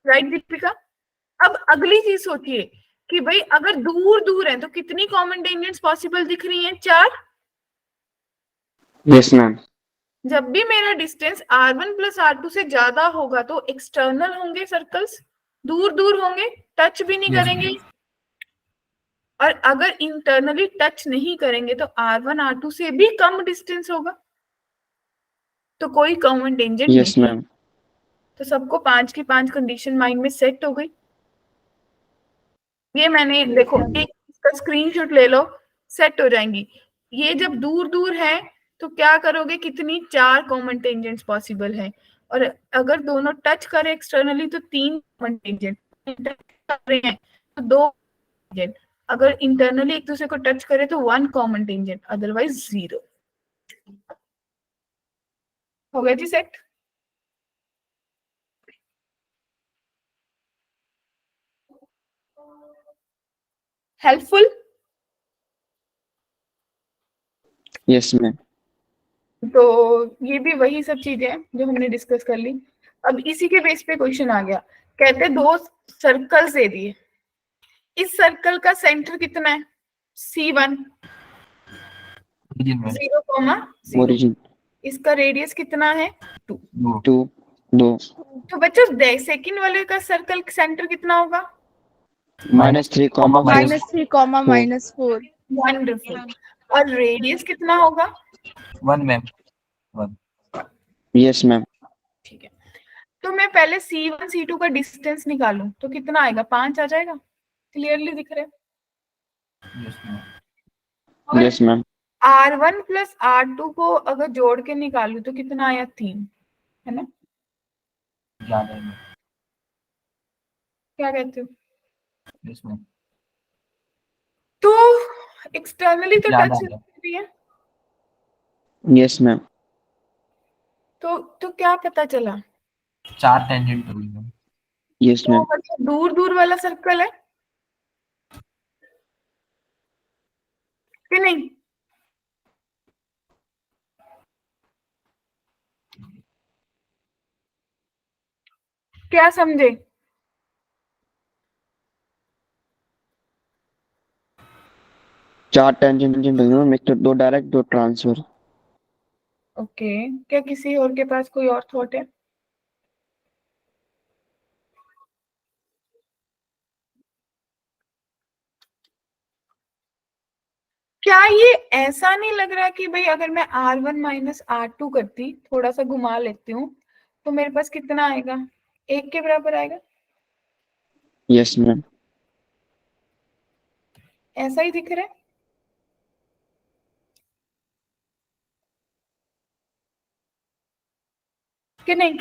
राइट दीपिका? अब अगली चीज सोचिए कि भाई अगर दूर दूर है तो कितनी कॉमन टेंजेंट्स पॉसिबल दिख रही हैं? 4। Yes ma'am. जब भी मेरा डिस्टेंस R1 प्लस R2 से ज्यादा होगा तो एक्सटर्नल होंगे सर्कल्स, दूर दूर होंगे, टच भी नहीं करेंगे। और अगर इंटरनली टच नहीं करेंगे तो R1 R2 से भी कम डिस्टेंस होगा, तो कोई कॉमन टेंजेंट यस नहीं। मैम। तो सबको 5 की 5 कंडीशन माइंड में सेट हो गई। ये मैंने देखो एक इसका स्क्रीनशॉट ले लो, सेट हो जाएंगी। ये जब दूर दूर है तो क्या करोगे, कितनी 4 कॉमन टेंजेंट्स पॉसिबल है। और अगर दोनों टच करे एक्सटर्नली तो 3 कॉमन टेंजेंट कर रहे हैं तो 2 टेंजेंट। अगर इंटरनली एक दूसरे को टच करे तो 1 कॉमन टेंजेंट, अदरवाइज 0। हो गया जी सेट? हेल्पफुल? Yes ma'am. तो ये भी वही सब चीजें हैं जो हमने डिस्कस कर ली। अब इसी के बेस पे क्वेश्चन आ गया, कहते 2 सर्कल्स दे दिए, इस सर्कल का सेंटर कितना है? C1 0, origin. इसका रेडियस कितना है? 2। 2। तो बच्चों सेकंड वाले का सर्कल सेंटर कितना होगा? -3, -3, -4। वंडरफुल। और रेडियस कितना होगा? 1 मैम। 1। Yes ma'am. ठीक है, तो मैं पहले C1 C2 का डिस्टेंस निकालूं तो कितना आएगा? 5 आ जाएगा। क्लियरली दिख रहा है? Yes ma'am. Yes ma'am. R1 plus R2 को अगर जोड़ के निकालू तो कितना आया 3, है ना? याद है क्या कहते हो? इसमें तो एक्सटर्नली तो याद टच आ गया। भी है, यस मैम। तो क्या पता चला? 4 टेंजेंट हुई मैम। यस तो मैम। मतलब दूर दूर वाला सर्कल है कि नहीं? क्या समझे? चार टेंजेंट मैम, एक तो 2 डायरेक्ट 2 ट्रांसफर। ओके, क्या किसी और के पास कोई और थॉट है? क्या ये ऐसा नहीं लग रहा कि भाई अगर मैं R1 माइनस R2 करती, थोड़ा सा घुमा लेती हूँ, तो मेरे पास कितना आएगा? 1 के बराबर आएगा। Yes ma'am. ऐसा ही दिख रहा है कि नहीं?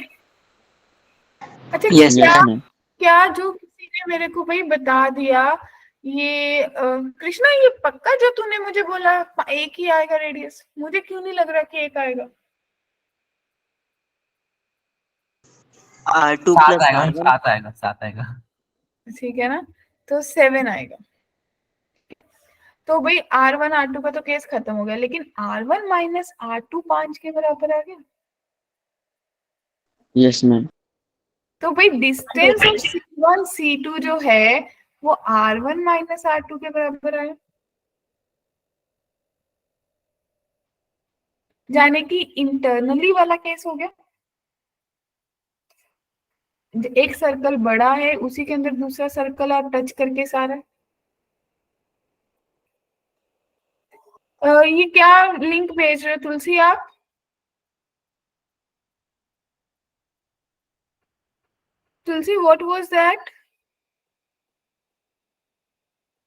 अच्छा, Yes, क्या यस मैम। क्या जो किसी ने मेरे को भाई बता दिया, ये कृष्णा, ये पक्का जो तूने मुझे बोला 1 ही आएगा रेडियस? मुझे क्यों नहीं लग रहा कि 1 आएगा? R2 7 plus आएगा, R1. 7 आएगा, 7 आएगा। ठीक है ना? तो 7 आएगा। तो भाई R1 R2 का तो केस खत्म हो गया, लेकिन R1 माइनस R2 5 के बराबर आ गया। Yes ma'am. तो भाई डिस्टेंस ऑफ C1 C2 जो है वो R1 माइनस R2 के बराबर आया, यानी कि इंटरनली वाला केस हो गया। एक सर्कल बड़ा है, उसी के अंदर दूसरा सर्कल आप टच करके सारा। ये क्या लिंक भेज रहे हो तुलसी आप? तुलसी, व्हाट वाज दैट?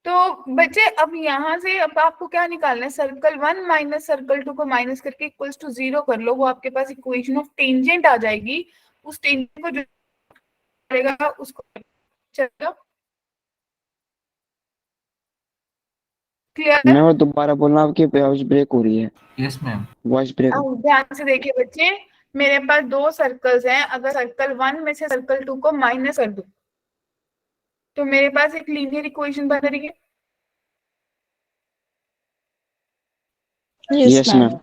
तो बच्चे अब यहाँ से अब आपको क्या निकालना है? सर्कल 1 माइनस सर्कल 2 को माइनस करके इक्वल्स टू 0 कर लो, वो आपके पास इक्वेशन ऑफ टेंजेंट आ जाएगी। उस टेंजेंट को जो करेगा उसको, चलो क्लियर? मैं वो दोबारा बोलना, आपकी वॉइस ब्रेक हो रही है। Yes ma'am. Voice break. अब ध्यान से देखिए बच्चे, मेरे पास 2 सर्कल्स हैं, अगर सर्कल 1 में से सर्कल 2 को माइनस कर दूं तो मेरे पास एक लीनियर इक्वेशन बन रही है। Yes ma'am.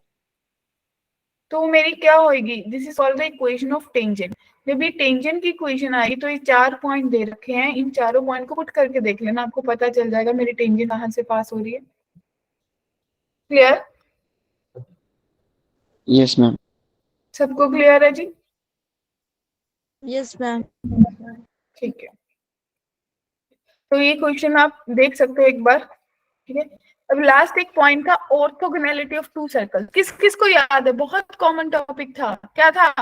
तो मेरी क्या होगी? This is called the equation of tangent. जब ये टेंजेंट की इक्वेशन आएगी तो ये 4 पॉइंट दे रखे हैं, इन चारों पॉइंट को पुट करके देख लेना, आपको पता चल जाएगा मेरी टेंजेंट कहाँ से पास हो रही है। क्लियर? Yes ma'am. सबको क्लियर है जी? Yes ma'am. ठीक है, तो ये क्वेश्चन आप देख सकते हो एक बार। ठीक है, अब लास्ट एक पॉइंट था, ऑर्थोगोनैलिटी ऑफ 2 सर्कल। किस किस को याद है? बहुत कॉमन टॉपिक था, क्या था?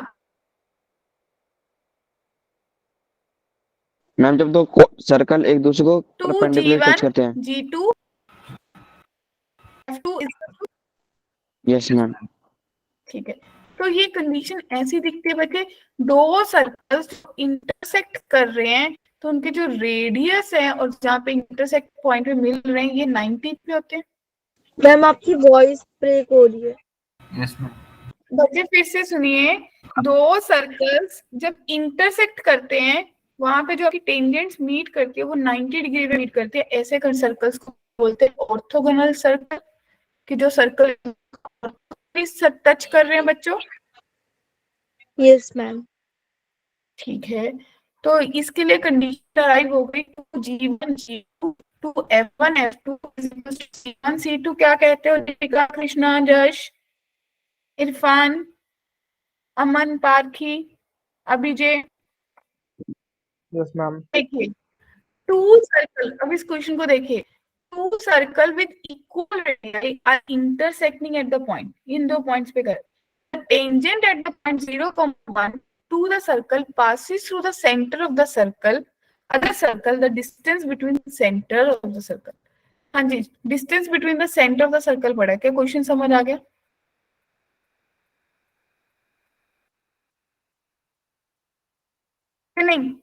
मैम जब 2 सर्कल एक दूसरे को परपेंडिकुलर टच 2G1 करते हैं। G2 F2 yes ma'am. ठीक है, तो ये कंडीशन ऐसी दिखती है बच्चे, 2 सर्कल्स इंटरसेक्ट कर रहे हैं तो उनके जो रेडियस है और जहाँ पे इंटरसेक्ट पॉइंट पे मिल रहे हैं ये 90 पे होते हैं। मैम आपकी वॉइस ब्रेक हो रही है। Yes ma'am. बच्चे फिर से सुनिए, 2 सर्कल्स जब इंटरसेक्ट करते हैं वहां पे जो आपकी टेंजेंट्स मीट करती है वो 90 डिग्री पे मीट करती है, ऐसे सर्कल्स को बोलते हैं ऑर्थोगोनल सर्कल। कि जो सर्कल टच कर रहे हैं बच्चों। Yes ma'am. ठीक है, तो इसके लिए कंडीशन अराइव हो गई, 2G1 G2 to F1 F2 C1 C2। क्या कहते हो दीपिका, कृष्णा, जश, इरफान, अमन, पार्थी, अभिजय? Yes ma'am. देखिए 2 सर्कल, अब इस क्वेश्चन को देखिए, 2 circle with equal radius R intersecting at the point. इन 2 पॉइंट्स पे कर tangent at the point 0, 1 to the circle passes through the center of the circle, other circle, the distance between the center of the circle. हाँ जी, distance between the centre of the circle पड़ा है। क्या क्वेश्चन समझ आ गया? कि नहीं?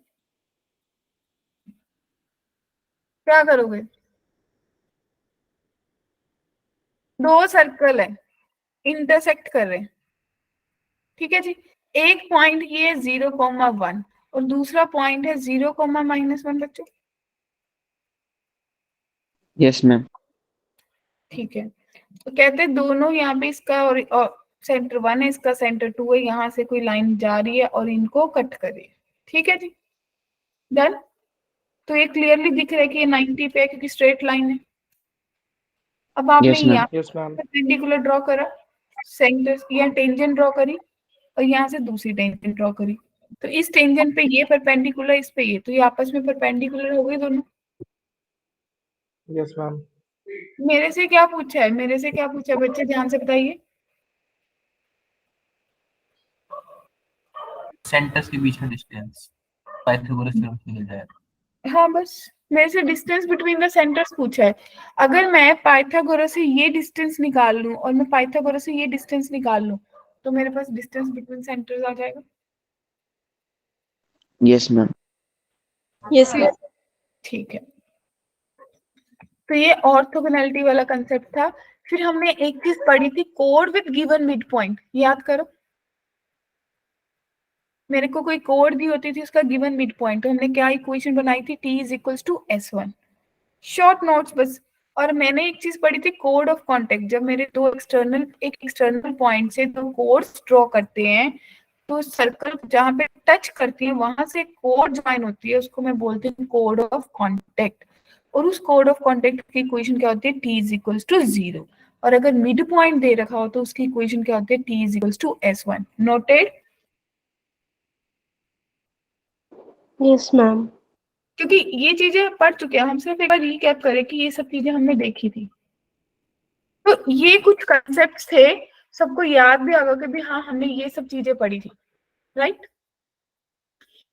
क्या करोगे? दो सर्कल है, इंटरसेक्ट कर रहे हैं, ठीक है जी। एक पॉइंट ये 0,1 और दूसरा पॉइंट है 0,-1 बच्चों, यस मैम। ठीक है। तो कहते हैं दोनों यहाँ पे इसका और सेंटर 1 है, इसका सेंटर 2 है, यहाँ से कोई लाइन जा रही है और इनको कट कर रही है, ठीक है जी। डन। तो ये क्लियरली दिख रहा है कि ये 90 पे है क्योंकि स्ट्रेट लाइन है। अब आपने यस मैम। यहाँ Yes, ma'am. परपेंडिकुलर ड्रॉ करा, सेंटर या टेंजेंट ड्रॉ करी और यहाँ से दूसरी टेंजेंट ड्रॉ करी। तो इस टेंजेंट पे ये परपेंडिकुलर, इस पे ये, तो ये आपस में परपेंडिकुलर हो गए दोनों। Yes, ma'am. मेरे से क्या पूछा है, मेरे से क्या पूछा है बच्चे, ध्यान से बताइए। सेंटर्स के बीच में डिस्टेंस पाइथागोरस थ्योरम से मिल जाएगा। हाँ बस मेरे से डिस्टेंस बिटवीन द सेंटर्स पूछा है। अगर मैं पाइथागोरस से ये डिस्टेंस निकाल लूं और मैं पाइथागोरस से ये डिस्टेंस निकाल लूं तो मेरे पास डिस्टेंस बिटवीन सेंटर्स आ जाएगा। Yes ma'am. Yes ma'am. ठीक है, तो ये ऑर्थोगोनैलिटी वाला कंसेप्ट था। फिर हमने एक चीज पढ़ी थी, code with given mid point, याद करो। मेरे को कोई कोड दी होती थी, उसका गिवन मिड पॉइंट, तो हमने क्या इक्वेशन बनाई थी, t is equals to S1। Short notes बस। और मैंने एक चीज पढ़ी थी, कोड ऑफ कॉन्टेक्ट। जब मेरे एक एक्सटर्नल पॉइंट से दो कोड्स ड्रॉ करते हैं तो सर्कल जहाँ पे टच करती है वहां से कोड ज्वाइन होती है, उसको मैं बोलती हूँ कोड ऑफ कॉन्टेक्ट। और उस कोड ऑफ कॉन्टेक्ट की इक्वेशन क्या होती है, t इज इक्वल्स टू 0। और अगर मिड पॉइंट दे रखा हो तो उसकी इक्वेशन क्या होती है, t is equals to S1। Noted? Yes ma'am. क्योंकि ये चीजें पढ़ चुके हैं हम, सिर्फ एक बार रिकैप करें कि ये सब चीजें हमने देखी थी। तो ये कुछ कंसेप्ट्स थे, सबको याद भी होगा कि भी हाँ हमने ये सब चीजें पढ़ी थी, राइट।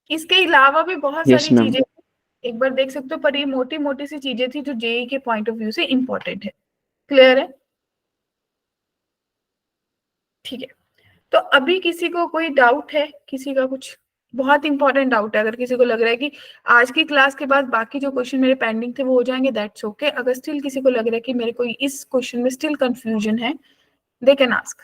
इसके अलावा भी बहुत यस सारी मैम। चीजें एक बार देख सकते हो, पर ये मोटी मोटी सी चीजें थी जो जेई के पॉइंट ऑफ व्यू से इंपॉर्टेंट है। क्लियर है? ठीक है। तो अभी किसी को कोई डाउट है, किसी का कुछ बहुत इंपॉर्टेंट डाउट है, अगर किसी को लग रहा है कि आज की क्लास के बाद बाकी जो क्वेश्चन मेरे पेंडिंग थे वो हो जाएंगे, दैट्स ओके। अगर स्टिल किसी को लग रहा है कि मेरे को इस क्वेश्चन में स्टिल कंफ्यूजन है, दे कैन आस्क।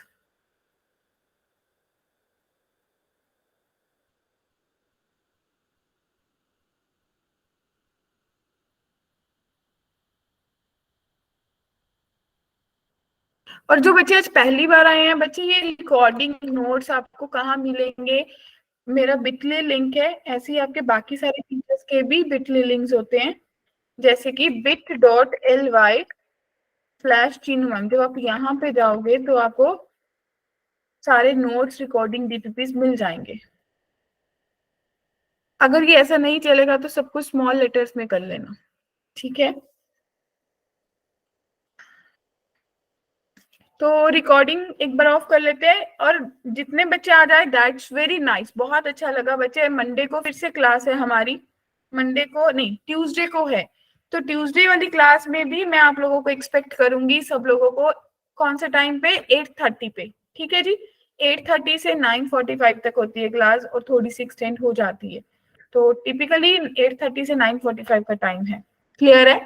और जो बच्चे आज पहली बार आए हैं बच्चे, ये रिकॉर्डिंग नोट्स आपको कहाँ मिलेंगे? मेरा बिटली लिंक है, ऐसे ही आपके बाकी सारे टीचर्स के भी बिटली लिंक्स होते हैं, जैसे कि bit.ly/चीनू मैम। जब आप यहाँ पे जाओगे तो आपको सारे नोट्स, रिकॉर्डिंग, डीपीपीस मिल जाएंगे। अगर ये ऐसा नहीं चलेगा तो सब कुछ स्मॉल लेटर्स में कर लेना, ठीक है। तो रिकॉर्डिंग एक बार ऑफ कर लेते हैं, और जितने बच्चे आ जाए दैट्स वेरी नाइस, बहुत अच्छा लगा बच्चे। मंडे को फिर से क्लास है हमारी, मंडे को नहीं ट्यूसडे को है। तो ट्यूसडे वाली क्लास में भी मैं आप लोगों को एक्सपेक्ट करूंगी, सब लोगों को। कौन से टाइम पे? 8:30 पे, ठीक है जी। 8:30 से 9:45 तक होती है क्लास, और थोड़ी सी एक्सटेंड हो जाती है। तो टिपिकली 8:30 से 9:45 का टाइम है। क्लियर है?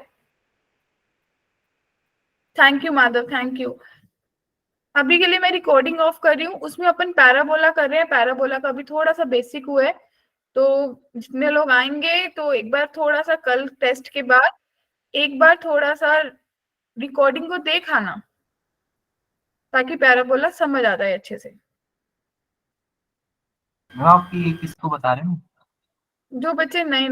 Thank you Madhav, thank you. अभी के लिए मैं रिकॉर्डिंग ऑफ कर रही हूँ, उसमें अपन पैराबोला कर रहे हैं। पैराबोला का भी थोड़ा सा बेसिक हुआ है, तो जितने लोग आएंगे तो एक बार थोड़ा सा कल टेस्ट के बाद एक बार थोड़ा सा रिकॉर्डिंग को देख आना, ताकि पैराबोला समझ आ जाए अच्छे से। मैम आप ये किसको बता रहे हो? जो बच्चे नए नए